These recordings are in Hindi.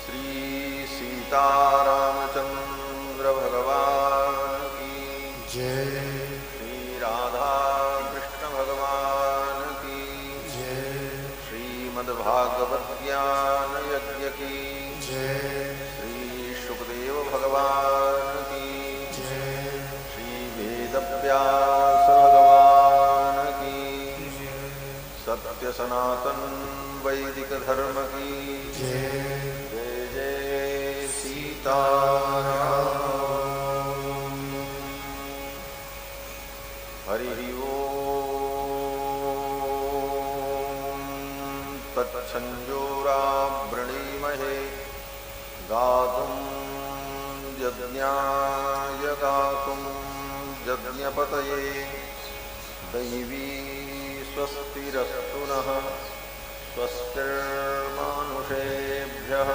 श्री सीतारामचंद्र भगवान की जय। श्री राधा कृष्ण भगवान की जय। श्रीमद्भागवत ज्ञान यज्ञ की जय। श्री शुकदेव भगवान की जय। श्री वेदव्यास भगवान की सत्य सनातन वैदिक धर्म की जय। जय जय सीताराम। हरि ओम तत्संजोरावृणीमहे गातुं यज्ञाय गातुं यज्ञपतये दैवी स्वस्तिरस्तु नः स्वस्तिर्मानुषेभ्यः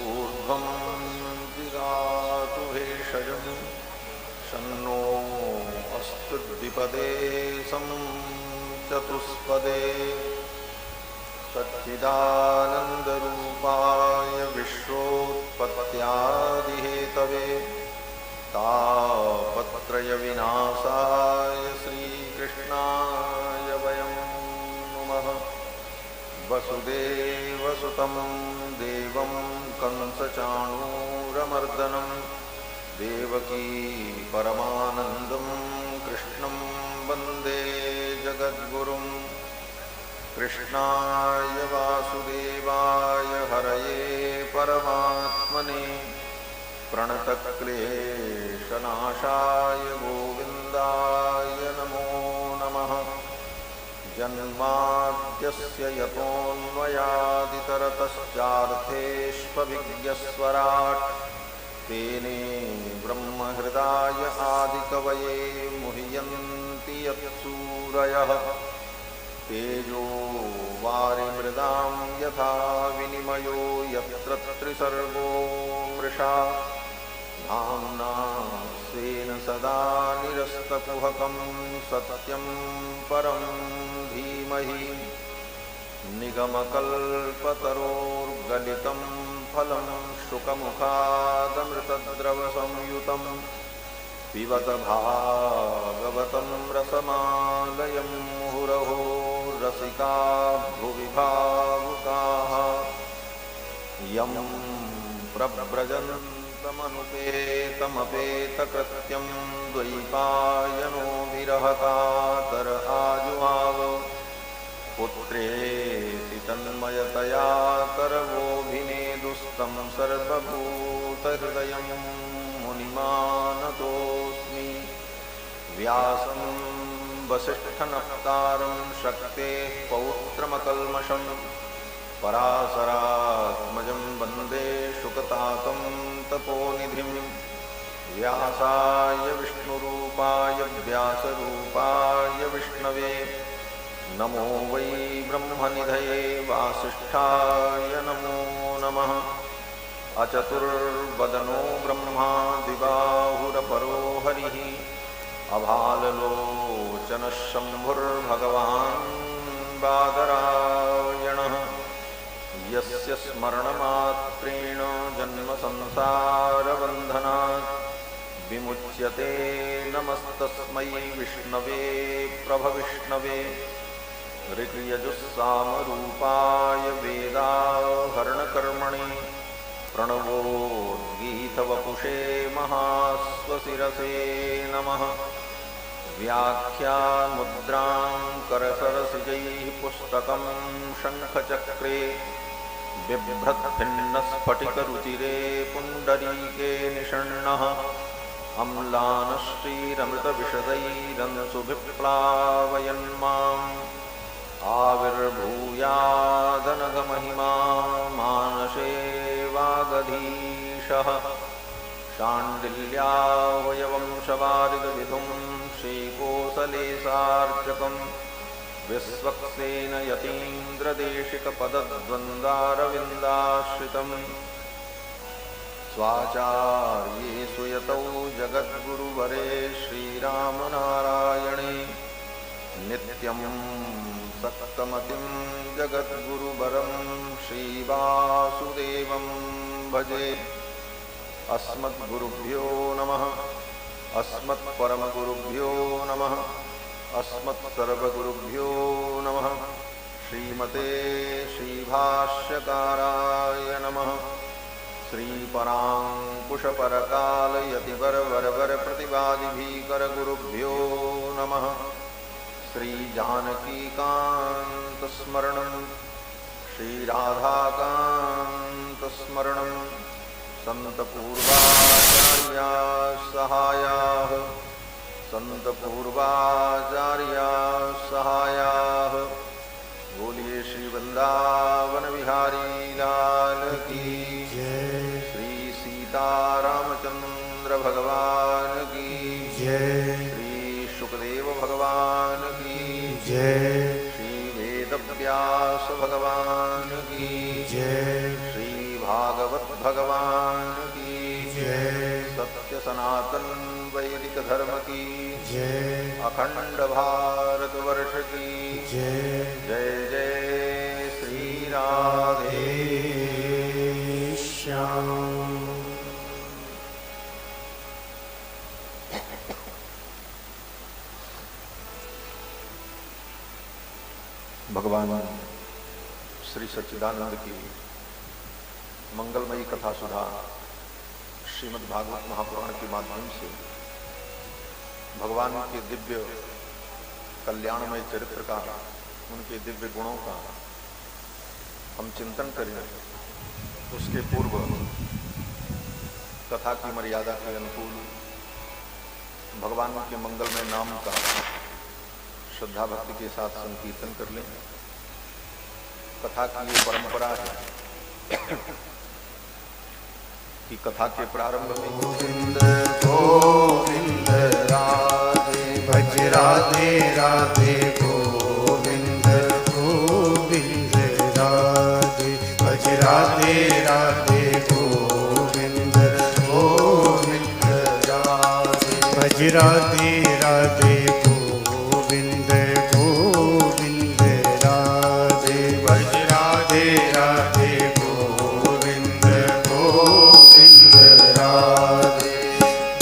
ऊर्ध्वं दिगातु भेषजं शन्नो अस्तु द्विपदे सं चतुष्पदे सच्चिदानन्दरूपाय विश्वोत्पत्त्यादिहेतवे तापत्रयविनाशाय श्रीकृष्णाय वयं नुमः। वसुदेवसुतं देवं कंसचाणूरमर्दनं देवकी परमानन्दं कृष्णं वन्दे जगद्गुरुं। कृष्णाय वासुदेवाय हरये परमात्मने प्रणतक्लेशनाशाय गोविन्दाय नमो नमः। जन्माद्यस्य यतोऽन्वयादितरतश्चार्थेष्वभिज्ञस्वराट् तेने ब्रह्महृदाय आदिकवये मुह्यन्ति यत्सूरयः। तेजो वारिमृदां यथा विनिमयो यत्र त्रिसर्गो मृषा धाम्ना स्वेन सदा निरस्तकुहकं सत्यं परं धीमहि। निगमकल्पतरोर्गलितं फलं शुकमुखादमृतद्रवसंयुतं पिबत भागवतं रसमालयं मुहुरहो रसिका भुवि भावुकाः। यं प्रव्रजन्तमनुपेतमपेतकृत्यं द्वैपायनो विरहकातर आजुहाव पुत्रेति तन्मयतया करवोऽभिनेदुस्तं सर्वभूतहृदयं मुनिमानतोऽस्मि। व्यासं वसिष्ठनप्तारं शक्तेः पौत्रमकल्मषं पराशरात्मजं वन्दे शुकतातं तपोनिधिं। व्यासाय विष्णुरूपाय व्यासरूपाय विष्णवे नमो वै ब्रह्मनिधये वासिष्ठाय नमो नमः। अचतुर्वदनो ब्रह्मा द्विबाहुरपरो हरिः अभाललोचनः शम्भुर्भगवान् बादरायणः। यस्य स्मरणमात्रेण जन्मसंसारबन्धनात् विमुच्यते नमस्तस्मै विष्णवे प्रभविष्णवे। ऋग्यजुस्सामरूपाय वेदाहरणकर्मणि प्रणवोद्गीतवपुषे महास्वशिरसे नमः। व्याख्यामुद्रां करसरसिजैः पुस्तकं शङ्खचक्रे बिभ्रद्भिन्नस्फटिकरुचिरे पुण्डरीके निषण्णः। अम्लानश्रीरमृतविशदैरंशुभिप्लावयन्माम् आविर्भूयादनघमहिमा मानसे वागधीशः। शाण्डिल्यावयवंशवारिदविधुं श्रीकोसलेशार्चकं विश्वक्सेन यतीन्द्रदेशिकपदद्वन्द्वारविन्दाश्रितम्। स्वाचार्येषु यतौ जगद्गुरुवरे श्रीरामनारायणे नित्यं सक्तमतिं जगद्गुरुवरं श्रीवासुदेवं भजे। अस्मद्गुरुभ्यो नमः। अस्मत्परमगुरुभ्यो नमः। अस्मत्सर्वगुरुभ्यो नमः। श्रीमते श्रीभाष्यकाराय नमः। श्रीपराङ्कुशपरकालयतिवरवरवरप्रतिवादिभीकरगुरुभ्यो नमः। श्रीजानकीकान्तस्मरणं श्रीराधाकान्तस्मरणं सन्तपूर्वाचार्याः सहायाः सन्तपूर्वाचार्याः सहायाः। बोलिए श्री वृंदावन बिहारी लाल की जय। श्री सीतारामचंद्र भगवान की जय। श्री शुकदेव भगवान की जय। श्री वेदव्यास भगवान की जय। श्री भागवत भगवान की जय। सत्य सनातन वैदिक धर्म की जय। अखंड भारत वर्ष की जय। जय जय श्री राधे श्याम। भगवान श्री सच्चिदानंद की मंगलमयी कथा सुधा श्रीमद् भागवत महापुराण के माध्यम से भगवान के दिव्य कल्याणमय चरित्र का, उनके दिव्य गुणों का हम चिंतन करें। उसके पूर्व कथा की मर्यादा के अनुकूल भगवान के मंगलमय नाम का श्रद्धा भक्ति के साथ संकीर्तन कर लें। कथा की ये परंपरा है कि कथा के प्रारंभ में गोविंद गोविंद राधे भज राधे राधे गोविंद गोविंद राधे भज राधे राधे गोविंद गोविंद राधे भज राधे राधे गोविंद गोविंद राधे भज राधे राधे गोविंद गोविंद राधे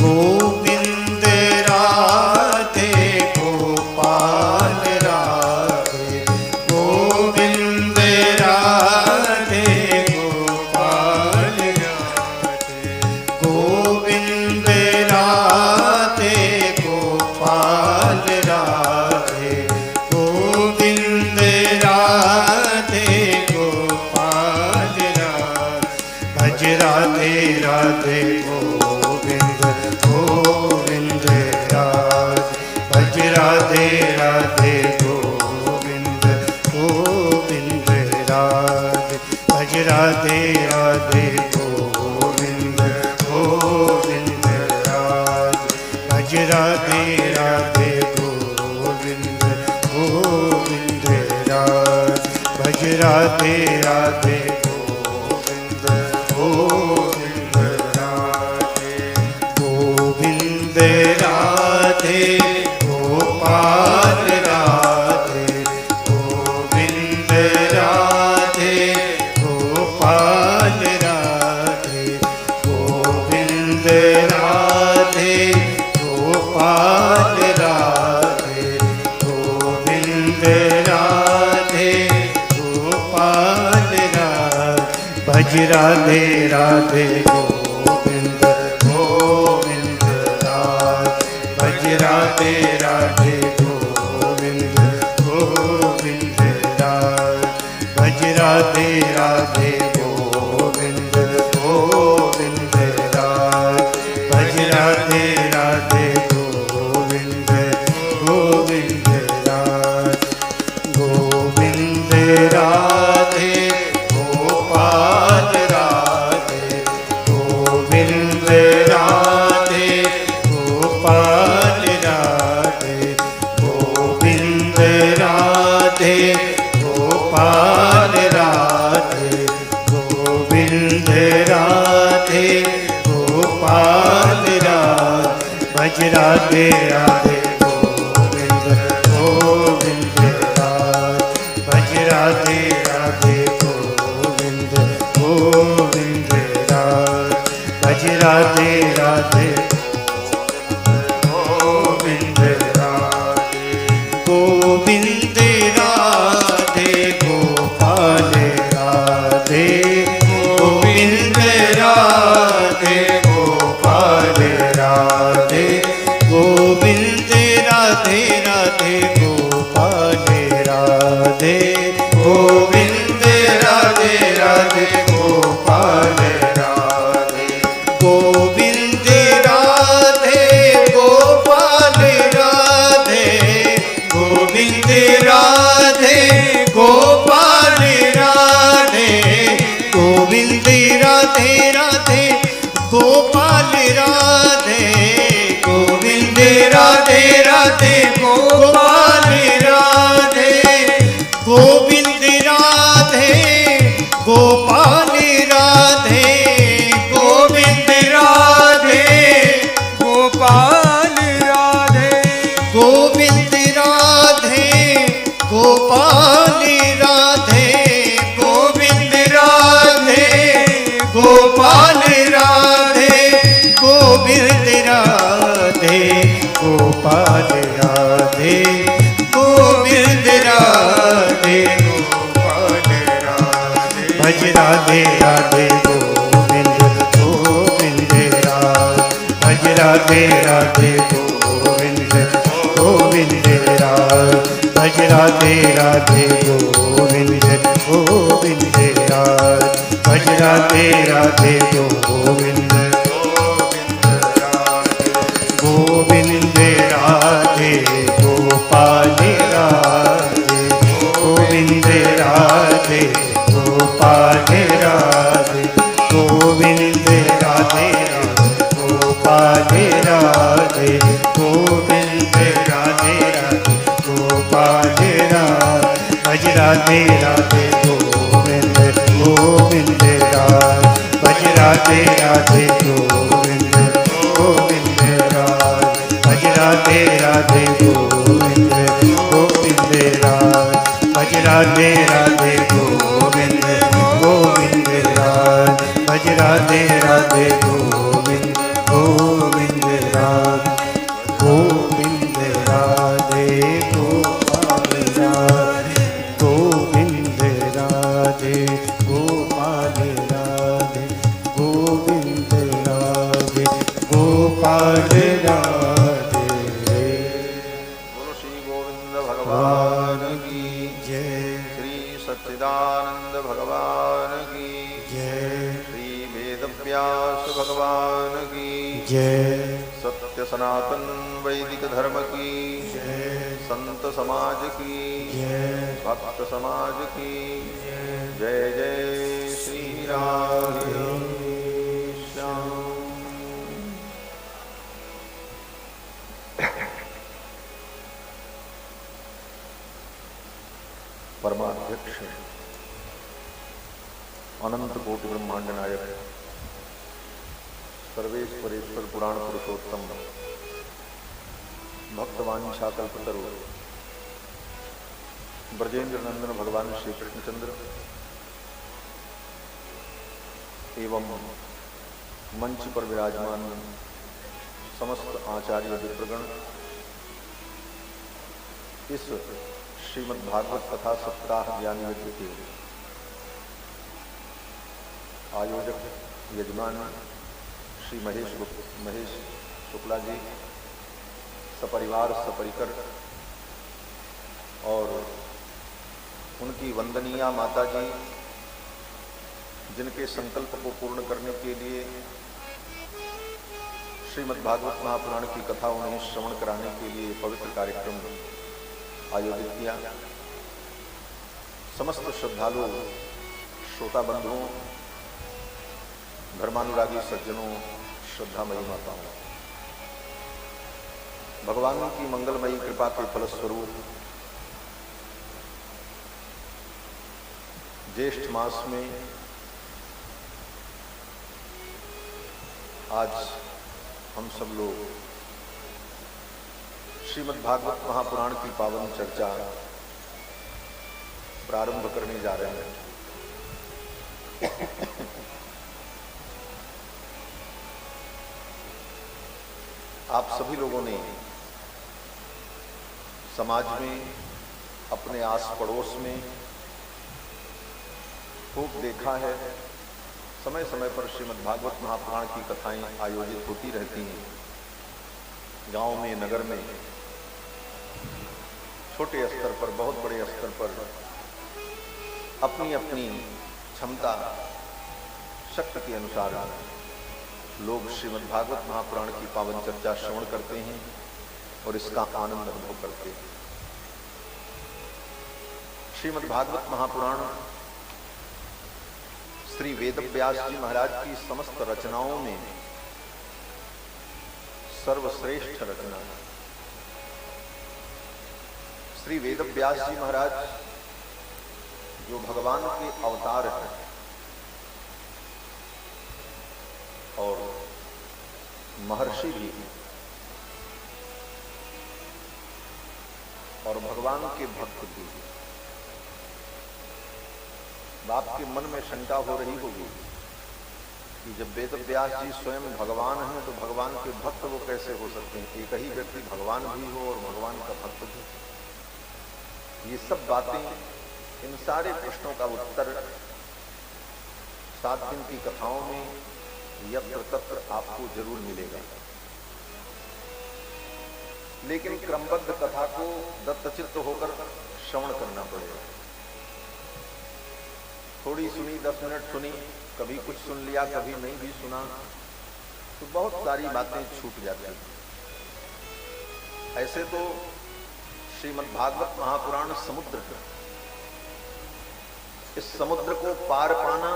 गोविंद राधे गोपाल राधे गोविंद राधे गोपाल राधे गोविंद राधे गोपाल राधे गोविंद राधे गोपाल राधे भज राधे राधे गोविंद गोविंद राधे भज राधे राधे गोविंद गोविंद राधे भज राधे राधे गोविंद गोविंद राधे भज राधे राधे गोविंद गोविंद राधे भज राधे राधे गोविंद गोविंद राधे गोविंद राधे गोपाल राधे गोविंद राधे गोपाल राधे गोविंद राधे गोपाल राधे गोविंद राधे गोपाल राधे भज राधे राधे गोविंद गोविंद राधे भज राधे राधे गोविंद गोविंद राधे भज राधे राधे गोविंद गोविंद राधे भज राधे राधे गोविंद गोविंद राधे गोविंद राधे गोपाल राधे गोविंद राधे गोपाल राधे गोविंद राधे गोपाल राधे गोविंद राधे गोपाल राधे भज राधे राधे गोविंद गोविंद राधे भज राधे राधे गोविंद गोविंद राधे राधे राधे गोविंद राधे गोविंद राधे गोपाल राधे गोविंद राधे गोपाल राधे गोविंद राधे राधे गोपाल राधे गोविंद राधे राधे गोपाल राधे गोविंद राधे गोपाल राधे गोविंद राधे गोपाल राधे गोविंद राधे राधे गोपाल राधे गोविंद राधे राधे गोपाल राधे गोविंद राधे गोपाल राधे गोविंद राधे गोपाल राधे गोविंद राधे गोपाल राधे गोविंद राधे गोपाल राधे गोविंद राधे गोपाल राधे गोविंद राधे गोपाल राधे भज राधे राधे गोविंद गोविंद राधे भज राधे राधे गोविंद गोविंद राधे भज राधे राधे गोविंद गोविंद राधे भज राधे राधे गोविंद गोविंद राधे गोपाल राधे गोविंद राधे गोपाल राधे गोविंद राधे गोपाल राधे गोविंद राधे गोपाल राधे भज राधे राधे गोविंद गोविंद राधे भज राधे राधे गोविंद गोविंद राधे भज राधे राधे गोविंद गोविंद राधे भज राधे राधे गोविंद गोविंद राधे भज राधे राधे गोविंद गोविंद राधे गोविंद राधे गोपाल राधे गोविंद राधे गोपाल राधे गोविंद राधे गोपाल राधे बोलो श्री गोविंद भगवान की जय श्री सच्चिदानंद भगवान की जय श्री वेद व्यास भगवान की जय सत्य सनातन वैदिक धर्म की जय संत समाज की जय भक्त समाज की जय जय श्री राधे श्याम। परमाध्यक्ष अनंत कोटि ब्रह्मांड नायक सर्वेश्वरेश्वर पुराण पुरुषोत्तम भक्तवांछा कल्पतरु ब्रजेंद्र नंदन भगवान श्री कृष्णचंद्र एवं मंच पर विराजमान समस्त आचार्य विप्रगण इस श्रीमद् भागवत कथा सप्ताह ज्ञान यज्ञ के आयोजक यजमान श्री महेश शुक्ला जी सपरिवार सपरिकर और उनकी वंदनीय माता जी जिनके संकल्प को पूर्ण करने के लिए श्रीमद् भागवत महापुराण की कथा उन्हें श्रवण कराने के लिए पवित्र कार्यक्रम आयोजित किया। समस्त श्रद्धालु श्रोता बंधुओं धर्मानुरागी सज्जनों श्रद्धामयी माताओं भगवान की मंगलमयी कृपा के फलस्वरूप ज्येष्ठ मास में आज हम सब लोग श्रीमद् भागवत महापुराण की पावन चर्चा प्रारंभ करने जा रहे हैं। आप सभी लोगों ने समाज में, अपने आस पड़ोस में खूब देखा है, समय समय पर श्रीमद् भागवत महापुराण की कथाएं आयोजित होती रहती हैं। गांव में, नगर में, छोटे स्तर पर, बहुत बड़े स्तर पर अपनी अपनी क्षमता, शक्ति के अनुसार लोग श्रीमद् भागवत महापुराण की पावन चर्चा श्रवण करते हैं और इसका आनंद अनुभव करते हैं। श्रीमद् भागवत महापुराण श्री वेदव्यास जी महाराज की समस्त रचनाओं में सर्वश्रेष्ठ रचना है। श्री वेदव्यास जी महाराज जो भगवान के अवतार हैं और महर्षि भी हैं और भगवान के भक्त भी हैं। आपके मन में शंका हो रही होगी कि जब वेदव्यास जी स्वयं भगवान हैं तो भगवान के भक्त वो कैसे हो सकते हैं? एक ही व्यक्ति भगवान भी हो और भगवान का भक्त भी। ये सब बातें, इन सारे प्रश्नों का उत्तर 7 दिन की कथाओं में यत्र तत्र आपको जरूर मिलेगा। लेकिन क्रमबद्ध कथा को दत्तचित्त होकर श्रवण करना पड़ेगा। थोड़ी सुनी, 10 मिनट सुनी, कभी कुछ सुन लिया, कभी नहीं भी सुना, तो बहुत सारी बातें छूट जाती हैं। ऐसे तो श्रीमद् भागवत महापुराण समुद्र है। इस समुद्र को पार पाना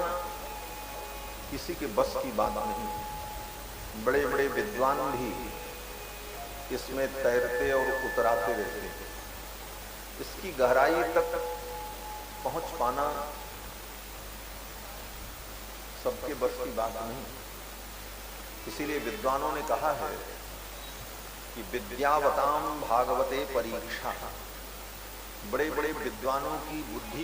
किसी के बस की बात नहीं है। बड़े बड़े विद्वान भी इसमें तैरते और उतराते रहते हैं। इसकी गहराई तक पहुंच पाना सबके बस की बात नहीं। इसीलिए विद्वानों ने कहा है कि विद्यावताम भागवते परीक्षा। बड़े बड़े विद्वानों की बुद्धि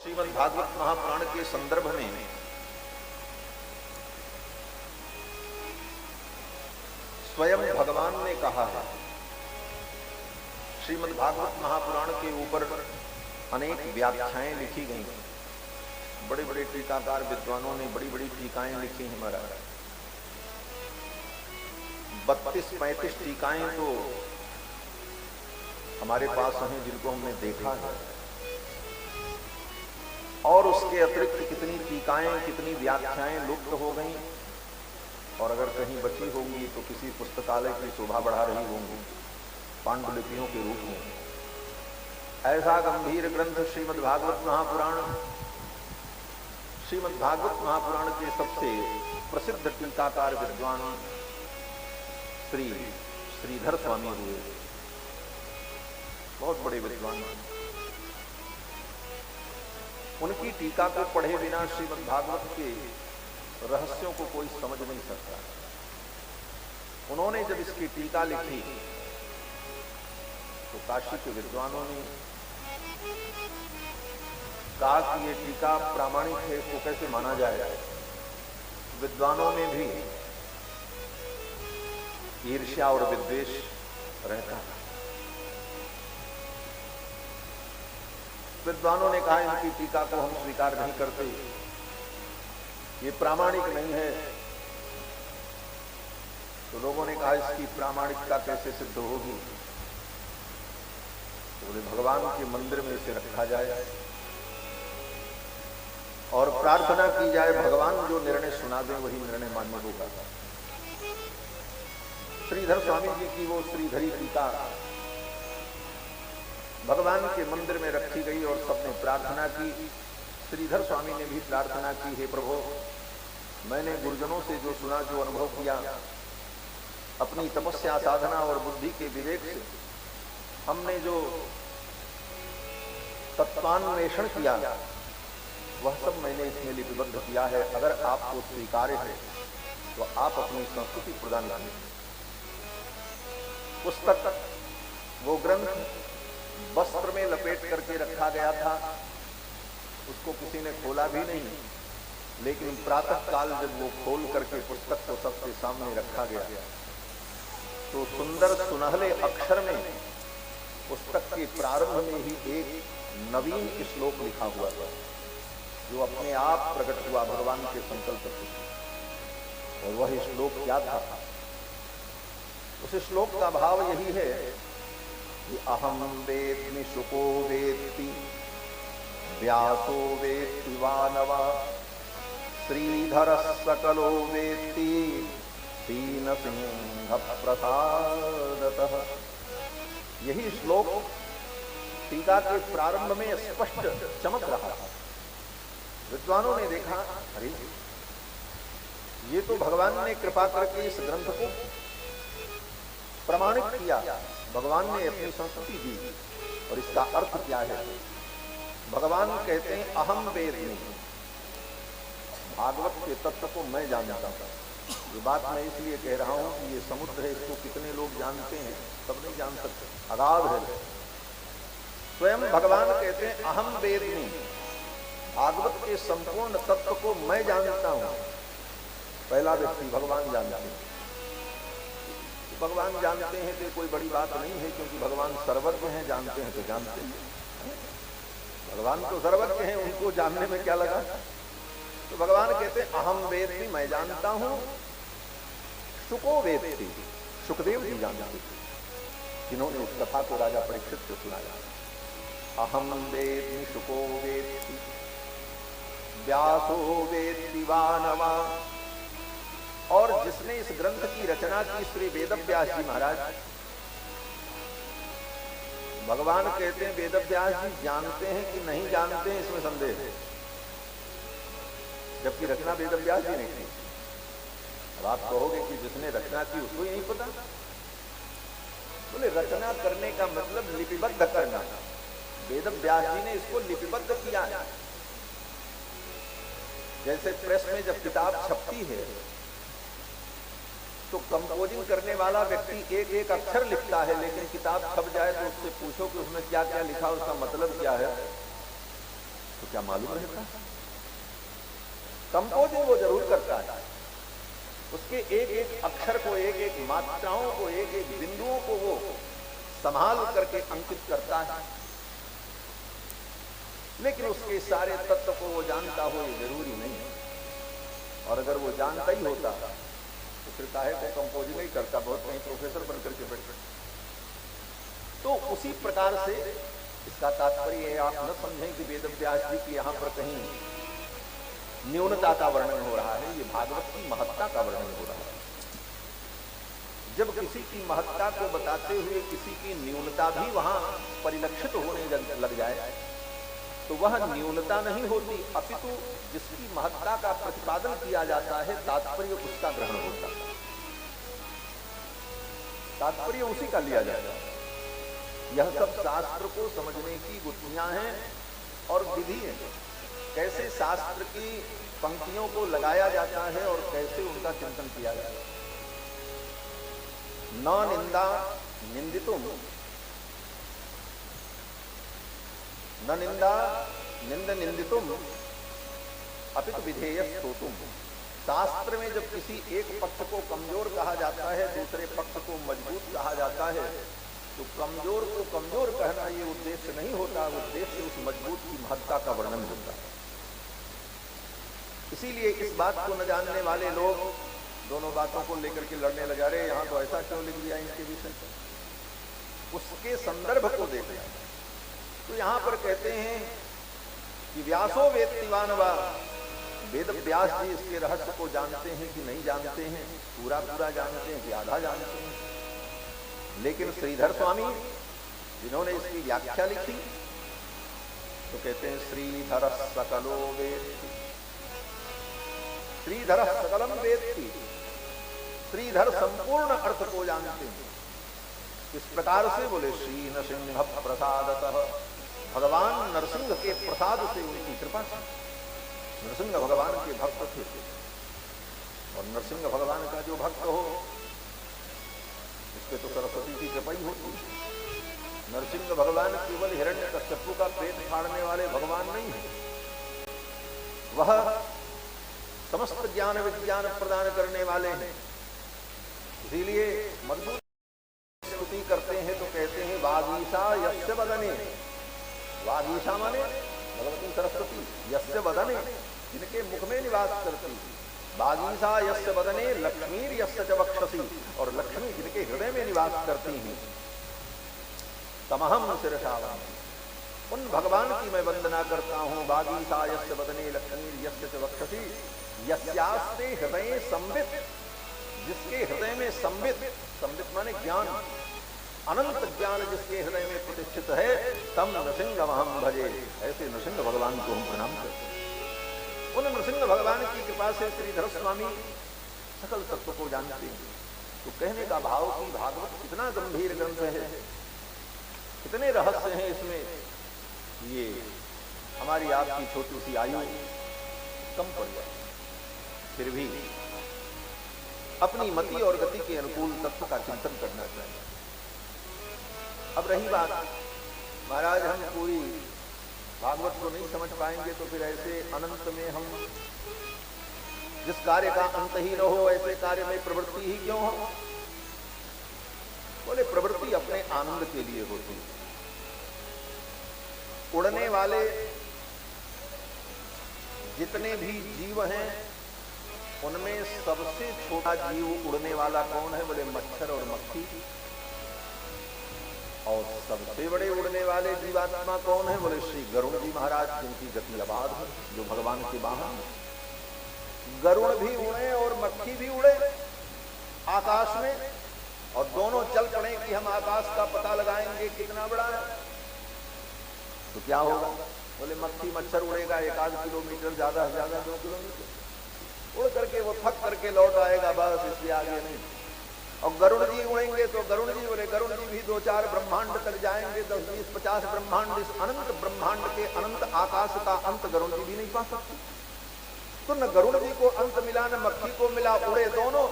श्रीमद् भागवत महापुराण के संदर्भ में स्वयं भगवान ने कहा है। श्रीमद् भागवत महापुराण के ऊपर अनेक व्याख्याएं लिखी गई। बड़े बड़े टीकाकार विद्वानों ने बड़ी बड़ी टीकाएं लिखी हैं। हमारा 32-35 टीकाएं तो हमारे पास हैं, जिनको हमने देखा है। और उसके अतिरिक्त कितनी टीकाएं, कितनी व्याख्याएं लुप्त हो गई और अगर कहीं बची होंगी तो किसी पुस्तकालय की शोभा बढ़ा रही होंगी पांडुलिपियों के रूप में। ऐसा गंभीर ग्रंथ श्रीमद् भागवत महापुराण। श्रीमद् भागवत महापुराण के सबसे प्रसिद्ध टीकाकार विद्वान श्री श्रीधर स्वामी हुए। बहुत बड़े विद्वान। उनकी टीका को पढ़े बिना श्रीमद् भागवत के रहस्यों को कोई समझ नहीं सकता। उन्होंने जब इसकी टीका लिखी तो काशी के विद्वानों ने कहा कि ये टीका प्रामाणिक है, इसको कैसे माना जाए। विद्वानों में भी ईर्ष्या और विद्वेष रहता है। विद्वानों ने कहा इनकी टीका को हम स्वीकार नहीं करते, ये प्रामाणिक नहीं है। तो लोगों ने कहा इसकी प्रामाणिकता कैसे सिद्ध होगी? तो बोले भगवान के मंदिर में इसे रखा जाए और प्रार्थना की जाए, भगवान जो निर्णय सुना दें वही निर्णय मान्य होगा। श्रीधर स्वामी जी की वो श्रीधरी टीका भगवान के मंदिर में रखी गई और सबने प्रार्थना की। श्रीधर स्वामी ने भी प्रार्थना की, हे प्रभु, मैंने गुरुजनों से जो सुना, जो अनुभव किया, अपनी तपस्या, साधना और बुद्धि के विवेक से हमने जो तत्वान्वेषण किया वह सब मैंने इसमें लिपिबद्ध किया है। अगर आपको स्वीकार्य है तो आप अपनी संस्कृति प्रदान करें। पुस्तक, वो ग्रंथ वस्त्र में लपेट करके रखा गया था, उसको किसी ने खोला भी नहीं, लेकिन प्रातः काल जब वो खोल करके पुस्तक को सबके सामने रखा गया तो सुंदर सुनहले अक्षर में पुस्तक के प्रारंभ में ही एक नवीन श्लोक लिखा हुआ था जो अपने आप प्रकट हुआ भगवान के संकल्प से। और वह श्लोक क्या था? उस श्लोक का भाव यही है कि अहम वेद्मि शुको वेत्ति व्यासो वेत्ति वानवा श्रीधर सकलो वेत्ति दीन सिंह प्रसादतः। यही श्लोक टीका के प्रारंभ में स्पष्ट चमक रहा था। विद्वानों ने देखा, अरे ये तो भगवान ने कृपा करके इस ग्रंथ को प्रमाणित किया, भगवान ने अपनी संस्तुति दी। और इसका अर्थ क्या है? भगवान कहते हैं अहम वेद्मि, भागवत के तत्व को मैं जानता हूं। ये बात मैं इसलिए कह रहा हूं कि ये समुद्र है, इसको कितने लोग जानते हैं, सब नहीं जान सकते, अगाध है। स्वयं भगवान कहते हैं अहम वेद्मि, भागवत के संपूर्ण तत्व को मैं जानता हूं। पहला व्यक्ति भगवान जानते हैं। भगवान जानते हैं तो कोई बड़ी बात नहीं है, क्योंकि भगवान सर्वज्ञ हैं, जानते हैं तो जानते हैं। भगवान तो सर्वज्ञ हैं, उनको जानने में क्या लगा? तो भगवान कहते हैं अहम वेद्मि, मैं जानता हूं। शुको वेत्ति, सुखदेव जी जानते थे, जिन्होंने इस कथा को राजा परीक्षित को सुनाया। अहम वेद्मि शुको वेत्ति व्यासो वेत्ति वानवा। और जिसने इस ग्रंथ की रचना की श्री वेदव्यास जी महाराज, भगवान कहते हैं वेदव्यास जी जानते हैं कि नहीं जानते हैं, इसमें संदेह है, जबकि रचना वेदव्यास जी ने की। अब आप कहोगे कि जिसने रचना की उसको ही नहीं पता। बोले रचना करने का मतलब लिपिबद्ध करना। वेदव्यास जी ने इसको लिपिबद्ध किया है। जैसे प्रेस में जब किताब छपती है तो कंपोजिंग करने वाला व्यक्ति एक एक अक्षर लिखता है, लेकिन किताब छप जाए तो उससे पूछो कि उसमें क्या क्या लिखा, उसका मतलब क्या है, तो क्या मालूम रहता? कंपोजिंग वो जरूर करता है, उसके एक एक अक्षर को, एक एक मात्राओं को, एक एक बिंदुओं को वो संभाल करके अंकित करता है, लेकिन उसके सारे तत्व को वो जानता हो ये जरूरी नहीं है। और अगर वो जानता ही होता तो फिर काहे को कंपोजिंग नहीं करता, बहुत कहीं प्रोफेसर बनकर के बैठे। तो उसी प्रकार से इसका तात्पर्य है, आप न समझें कि वेदव्यास जी की यहां पर कहीं न्यूनता का वर्णन हो रहा है, ये भागवत की महत्ता का वर्णन हो रहा है। जब किसी की महत्ता को बताते हुए किसी की न्यूनता भी वहां परिलक्षित होने लग जाए तो वह न्यूनता नहीं होती, अपितु जिसकी महत्ता का प्रतिपादन किया जाता है तात्पर्य उसका ग्रहण होता है, तात्पर्य उसी का लिया जाता है। यह सब शास्त्र को समझने की गुत्थियां हैं और विधि है, कैसे शास्त्र की पंक्तियों को लगाया जाता है और कैसे उनका चिंतन किया जाता है। न निंदा निंदितुम, न निंदा निंद निंदितुम अपितु विधेय स्तोतुम। शास्त्र में जब किसी एक पक्ष को कमजोर कहा जाता है, दूसरे पक्ष को मजबूत कहा जाता है, तो कमजोर को कमजोर कहना ये उद्देश्य नहीं होता, उद्देश्य उस मजबूत की महत्ता का वर्णन होता है। इसीलिए इस बात को न जानने वाले लोग दोनों बातों को लेकर के लड़ने लगा रहे, यहां तो ऐसा क्यों लिख दिया इनके विषय, उसके संदर्भ को देखना। तो यहां पर कहते हैं कि व्यासो वेत्ति वानवा, वेद व्यास जी इसके रहस्य को जानते हैं कि नहीं जानते हैं, पूरा पूरा जानते हैं कि आधा जानते हैं। लेकिन श्रीधर स्वामी जिन्होंने इसकी व्याख्या लिखी तो कहते हैं श्रीधर सकलो वेत्ति, श्रीधर सकलम वेत्ति, श्रीधर संपूर्ण अर्थ को जानते हैं। इस प्रकार से बोले श्री नृसिंह प्रसादतः, भगवान नरसिंह के प्रसाद से, उनकी कृपा से। नरसिंह भगवान के भक्त थे और नरसिंह भगवान का जो भक्त हो इसके तो सरस्वती की कृपा ही होती है। नरसिंह भगवान केवल हिरण्यकश्यप का पेट फाड़ने वाले भगवान नहीं है, वह समस्त ज्ञान विज्ञान प्रदान करने वाले हैं। इसीलिए मधुसूदन स्तुति करते हैं तो कहते हैं वागीशा यस्य वदने, वागीशा माने भगवती सरस्वती, यस्य वदने जिनके मुख में निवास करती, वागीशा यस्य वदने लक्ष्मीर यस्य च वक्षसि, और लक्ष्मी जिनके हृदय में निवास करती हैं। तमहम शिरसा वन्दे, उन भगवान की मैं वंदना करता हूं। वागीशा यस्य वदने लक्ष्मीर यस्य च वक्षसि, यस्यास्ते हृदय संवित, जिसके हृदय में संवित, संवित माने ज्ञान, अनंत ज्ञान जिसके हृदय में प्रतिष्ठित है, तम नृसिंहमहं भजे, ऐसे नृसिंह भगवान को हम प्रणाम करते हैं। उन नृसिंह भगवान की कृपा से श्रीधर स्वामी सकल तत्व को जानते हैं। तो कहने का भाव कि भागवत कितना गंभीर ग्रंथ है, कितने रहस्य हैं इसमें। ये हमारी आपकी छोटी सी आयु कम पड़ जाए, फिर भी अपनी मति और गति के अनुकूल तत्व का चिंतन करना चाहिए। अब रही बात, महाराज हम पूरी भागवत को नहीं समझ पाएंगे तो फिर ऐसे अनंत में हम जिस कार्य का अंत ही न हो ऐसे कार्य में प्रवृत्ति ही क्यों हो? बोले प्रवृत्ति अपने आनंद के लिए होती है। उड़ने वाले जितने भी जीव हैं उनमें सबसे छोटा जीव उड़ने वाला कौन है? बोले मच्छर और मक्खी। और सबसे बड़े उड़ने वाले जीवात्मा कौन है? बोले श्री गरुड़ जी महाराज, जिनकी गति अबाध है, जो भगवान के वाहन। गरुड़ भी उड़े और मक्खी भी उड़े आकाश में, और दोनों चल पड़े कि हम आकाश का पता लगाएंगे कितना बड़ा है, तो क्या होगा? बोले मक्खी मच्छर उड़ेगा 1-8 किलोमीटर, ज्यादा से ज्यादा 2 किलोमीटर उड़ करके वो थक करके लौट आएगा, बस, इसलिए आगे नहीं। और गरुड़ जी उड़ेंगे तो गरुड़ जी, बोले गरुड़ जी भी 2-4 ब्रह्मांड तक जाएंगे, 10-20-50 ब्रह्मांड। इस अनंत ब्रह्मांड के अनंत आकाश का अंत गरुड़ जी भी नहीं पा सकते। तो न गरुड़ जी को अंत मिला न मक्खी को मिला, उड़े दोनों।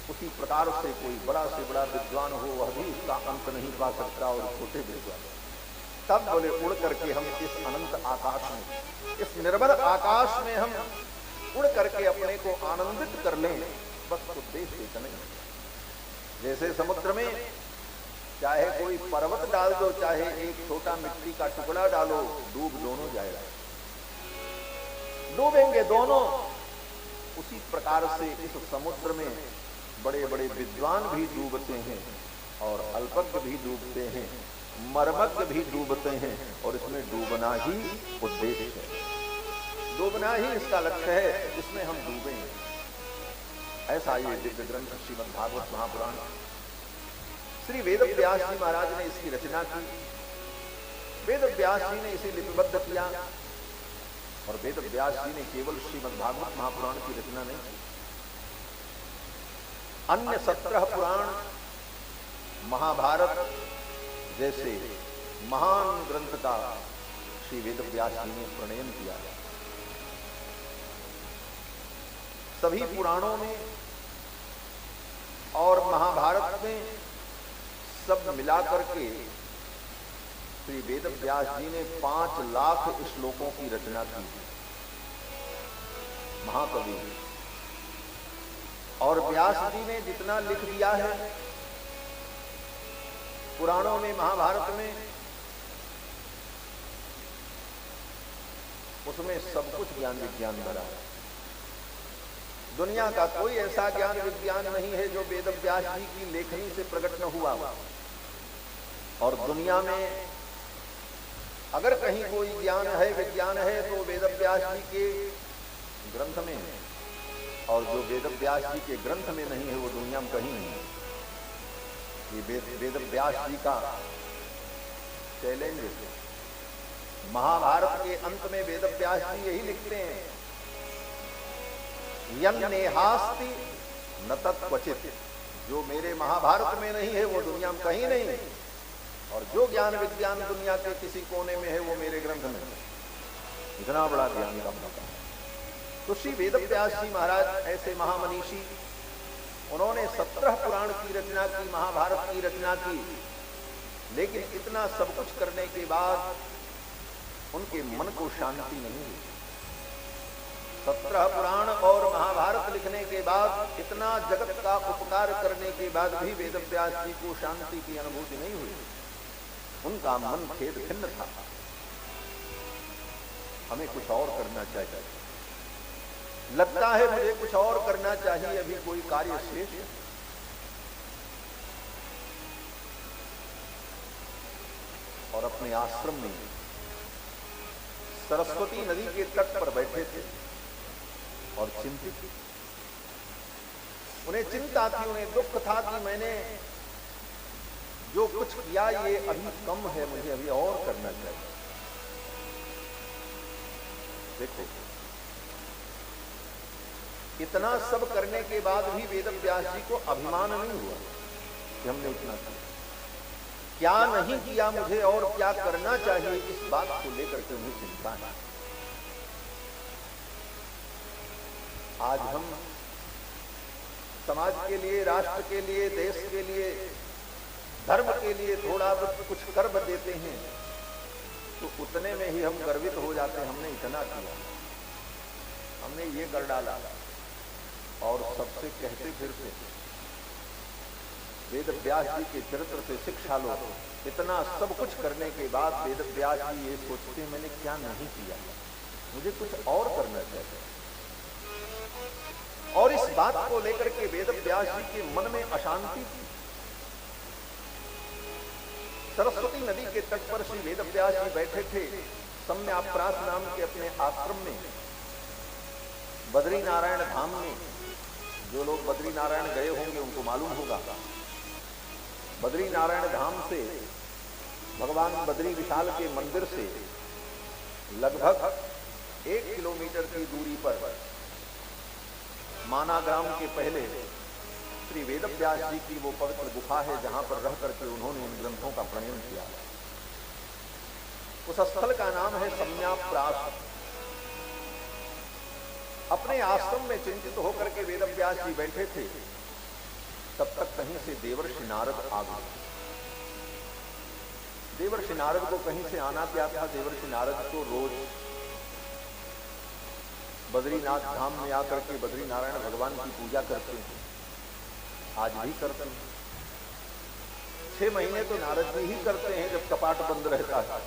उसी प्रकार से कोई बड़ा से बड़ा विद्वान हो वह भी इसका अंत नहीं पा सकता, और छोटे विद्वान तब बोले उड़ करके हम इस अनंत आकाश में, इस निर्मल आकाश में हम उड़ करके अपने को आनंदित कर लें, बस उद्देश्य इतना ही। जैसे समुद्र में चाहे कोई पर्वत डाल दो, चाहे एक छोटा मिट्टी का टुकड़ा डालो, डूब दोनों जाएगा, डूबेंगे दोनों। उसी प्रकार से इस समुद्र में बड़े बड़े विद्वान भी डूबते हैं, और अल्पज्ञ भी डूबते हैं, मर्मज्ञ भी डूबते हैं, और इसमें डूबना ही उद्देश्य है, डूबना ही इसका लक्ष्य है, जिसमें हम डूबेंगे। ऐसा ये दिव्य ग्रंथ श्रीमद् भागवत महापुराण श्री वेद व्यास जी महाराज ने इसकी रचना की। वेद व्यास जी ने इसे लिपिबद्ध किया, और वेद व्यास जी ने केवल श्रीमद् भागवत महापुराण की रचना नहीं की, अन्य 17 पुराण, महाभारत जैसे महान ग्रंथ का श्री वेद व्यास जी ने प्रणयन किया। सभी पुराणों में और महाभारत में सब मिलाकर के श्री वेद व्यास जी ने 5 लाख श्लोकों की रचना की। महाकवि, और व्यास जी ने जितना लिख दिया है पुराणों में, महाभारत में, उसमें सब कुछ ज्ञान विज्ञान भरा है। दुनिया का कोई ऐसा ज्ञान विज्ञान नहीं है जो वेद व्यास जी की लेखनी से प्रकट न हुआ। और दुनिया में अगर कहीं कोई ज्ञान है, विज्ञान है, तो वेद व्यास जी के ग्रंथ में है, और जो वेद व्यास जी के ग्रंथ में नहीं है वो दुनिया में कहीं नहीं है। ये वेद व्यास जी का चैलेंज है। महाभारत के अंत में वेद व्यास जी यही लिखते हैं, यन् नेहास्ति न तत्क्वचित्, जो मेरे महाभारत में नहीं है वो दुनिया में कहीं नहीं है, और जो ज्ञान विज्ञान दुनिया के किसी कोने में है वो मेरे ग्रंथ में है। इतना बड़ा ज्ञान का मौका है। तो श्री वेद व्यास जी महाराज ऐसे महामनीषी, उन्होंने 17 पुराण की रचना की, महाभारत की रचना की, लेकिन इतना सब कुछ करने के बाद उनके मन को शांति नहीं हुई। 17 पुराण और महाभारत लिखने के बाद, इतना जगत का उपकार करने के बाद भी वेद व्यास जी को शांति की अनुभूति नहीं हुई। उनका मन खेद खिन्न था। हमें कुछ और करना चाहिए, लगता है मुझे कुछ और करना चाहिए, अभी कोई कार्य शेष है। और अपने आश्रम में सरस्वती नदी के तट पर बैठे थे और चिंतित। उन्हें चिंता थी, उन्हें दुख था कि मैंने जो कुछ किया ये अभी कम है, मुझे अभी और करना चाहिए। देखो, इतना सब करने के बाद भी वेद व्यास जी को अभिमान नहीं हुआ कि हमने इतना किया। क्या नहीं किया मुझे और क्या करना चाहिए, इस बात को लेकर के उन्हें चिंता है। आज हम समाज के लिए, राष्ट्र के लिए, देश के लिए, धर्म के लिए थोड़ा कुछ कर्म देते हैं तो उतने में ही हम गर्वित हो जाते हैं, हमने इतना किया, हमने ये कर डाला। और सबसे कहते फिरते वेद व्यास जी के चरित्र से शिक्षा लो। इतना सब कुछ करने के बाद वेद व्यास जी ये सोचते मैंने क्या नहीं किया, मुझे कुछ और करना चाहिए। और इस बात को लेकर के वेद व्यास जी के मन में अशांति थी। सरस्वती नदी के तट पर श्री वेद व्यास जी बैठे थे, सम्याप्रास नाम के अपने आश्रम में, बद्री नारायण धाम में। जो लोग बद्री नारायण गए होंगे उनको मालूम होगा, बद्री नारायण धाम से भगवान बद्री विशाल के मंदिर से लगभग 1 किलोमीटर की दूरी पर माना ग्राम के पहले श्री वेद व्यास जी की वो पवित्र गुफा है जहां पर रह करके उन्होंने इन ग्रंथों का प्रणयन किया। उस स्थल का नाम है सम्याप्रास। अपने आश्रम में चिंतित होकर के वेद व्यास जी बैठे थे, तब तक कहीं से देवर्षि नारद आ गए। देवर्षि नारद को कहीं से आना क्या था। देवर्षि नारद तो रोज बद्रीनाथ धाम में आकर के बद्री नारायण भगवान की पूजा करते हैं, आज भी करते हैं। 6 महीने तो नारद जी ही करते हैं जब कपाट बंद रहता है।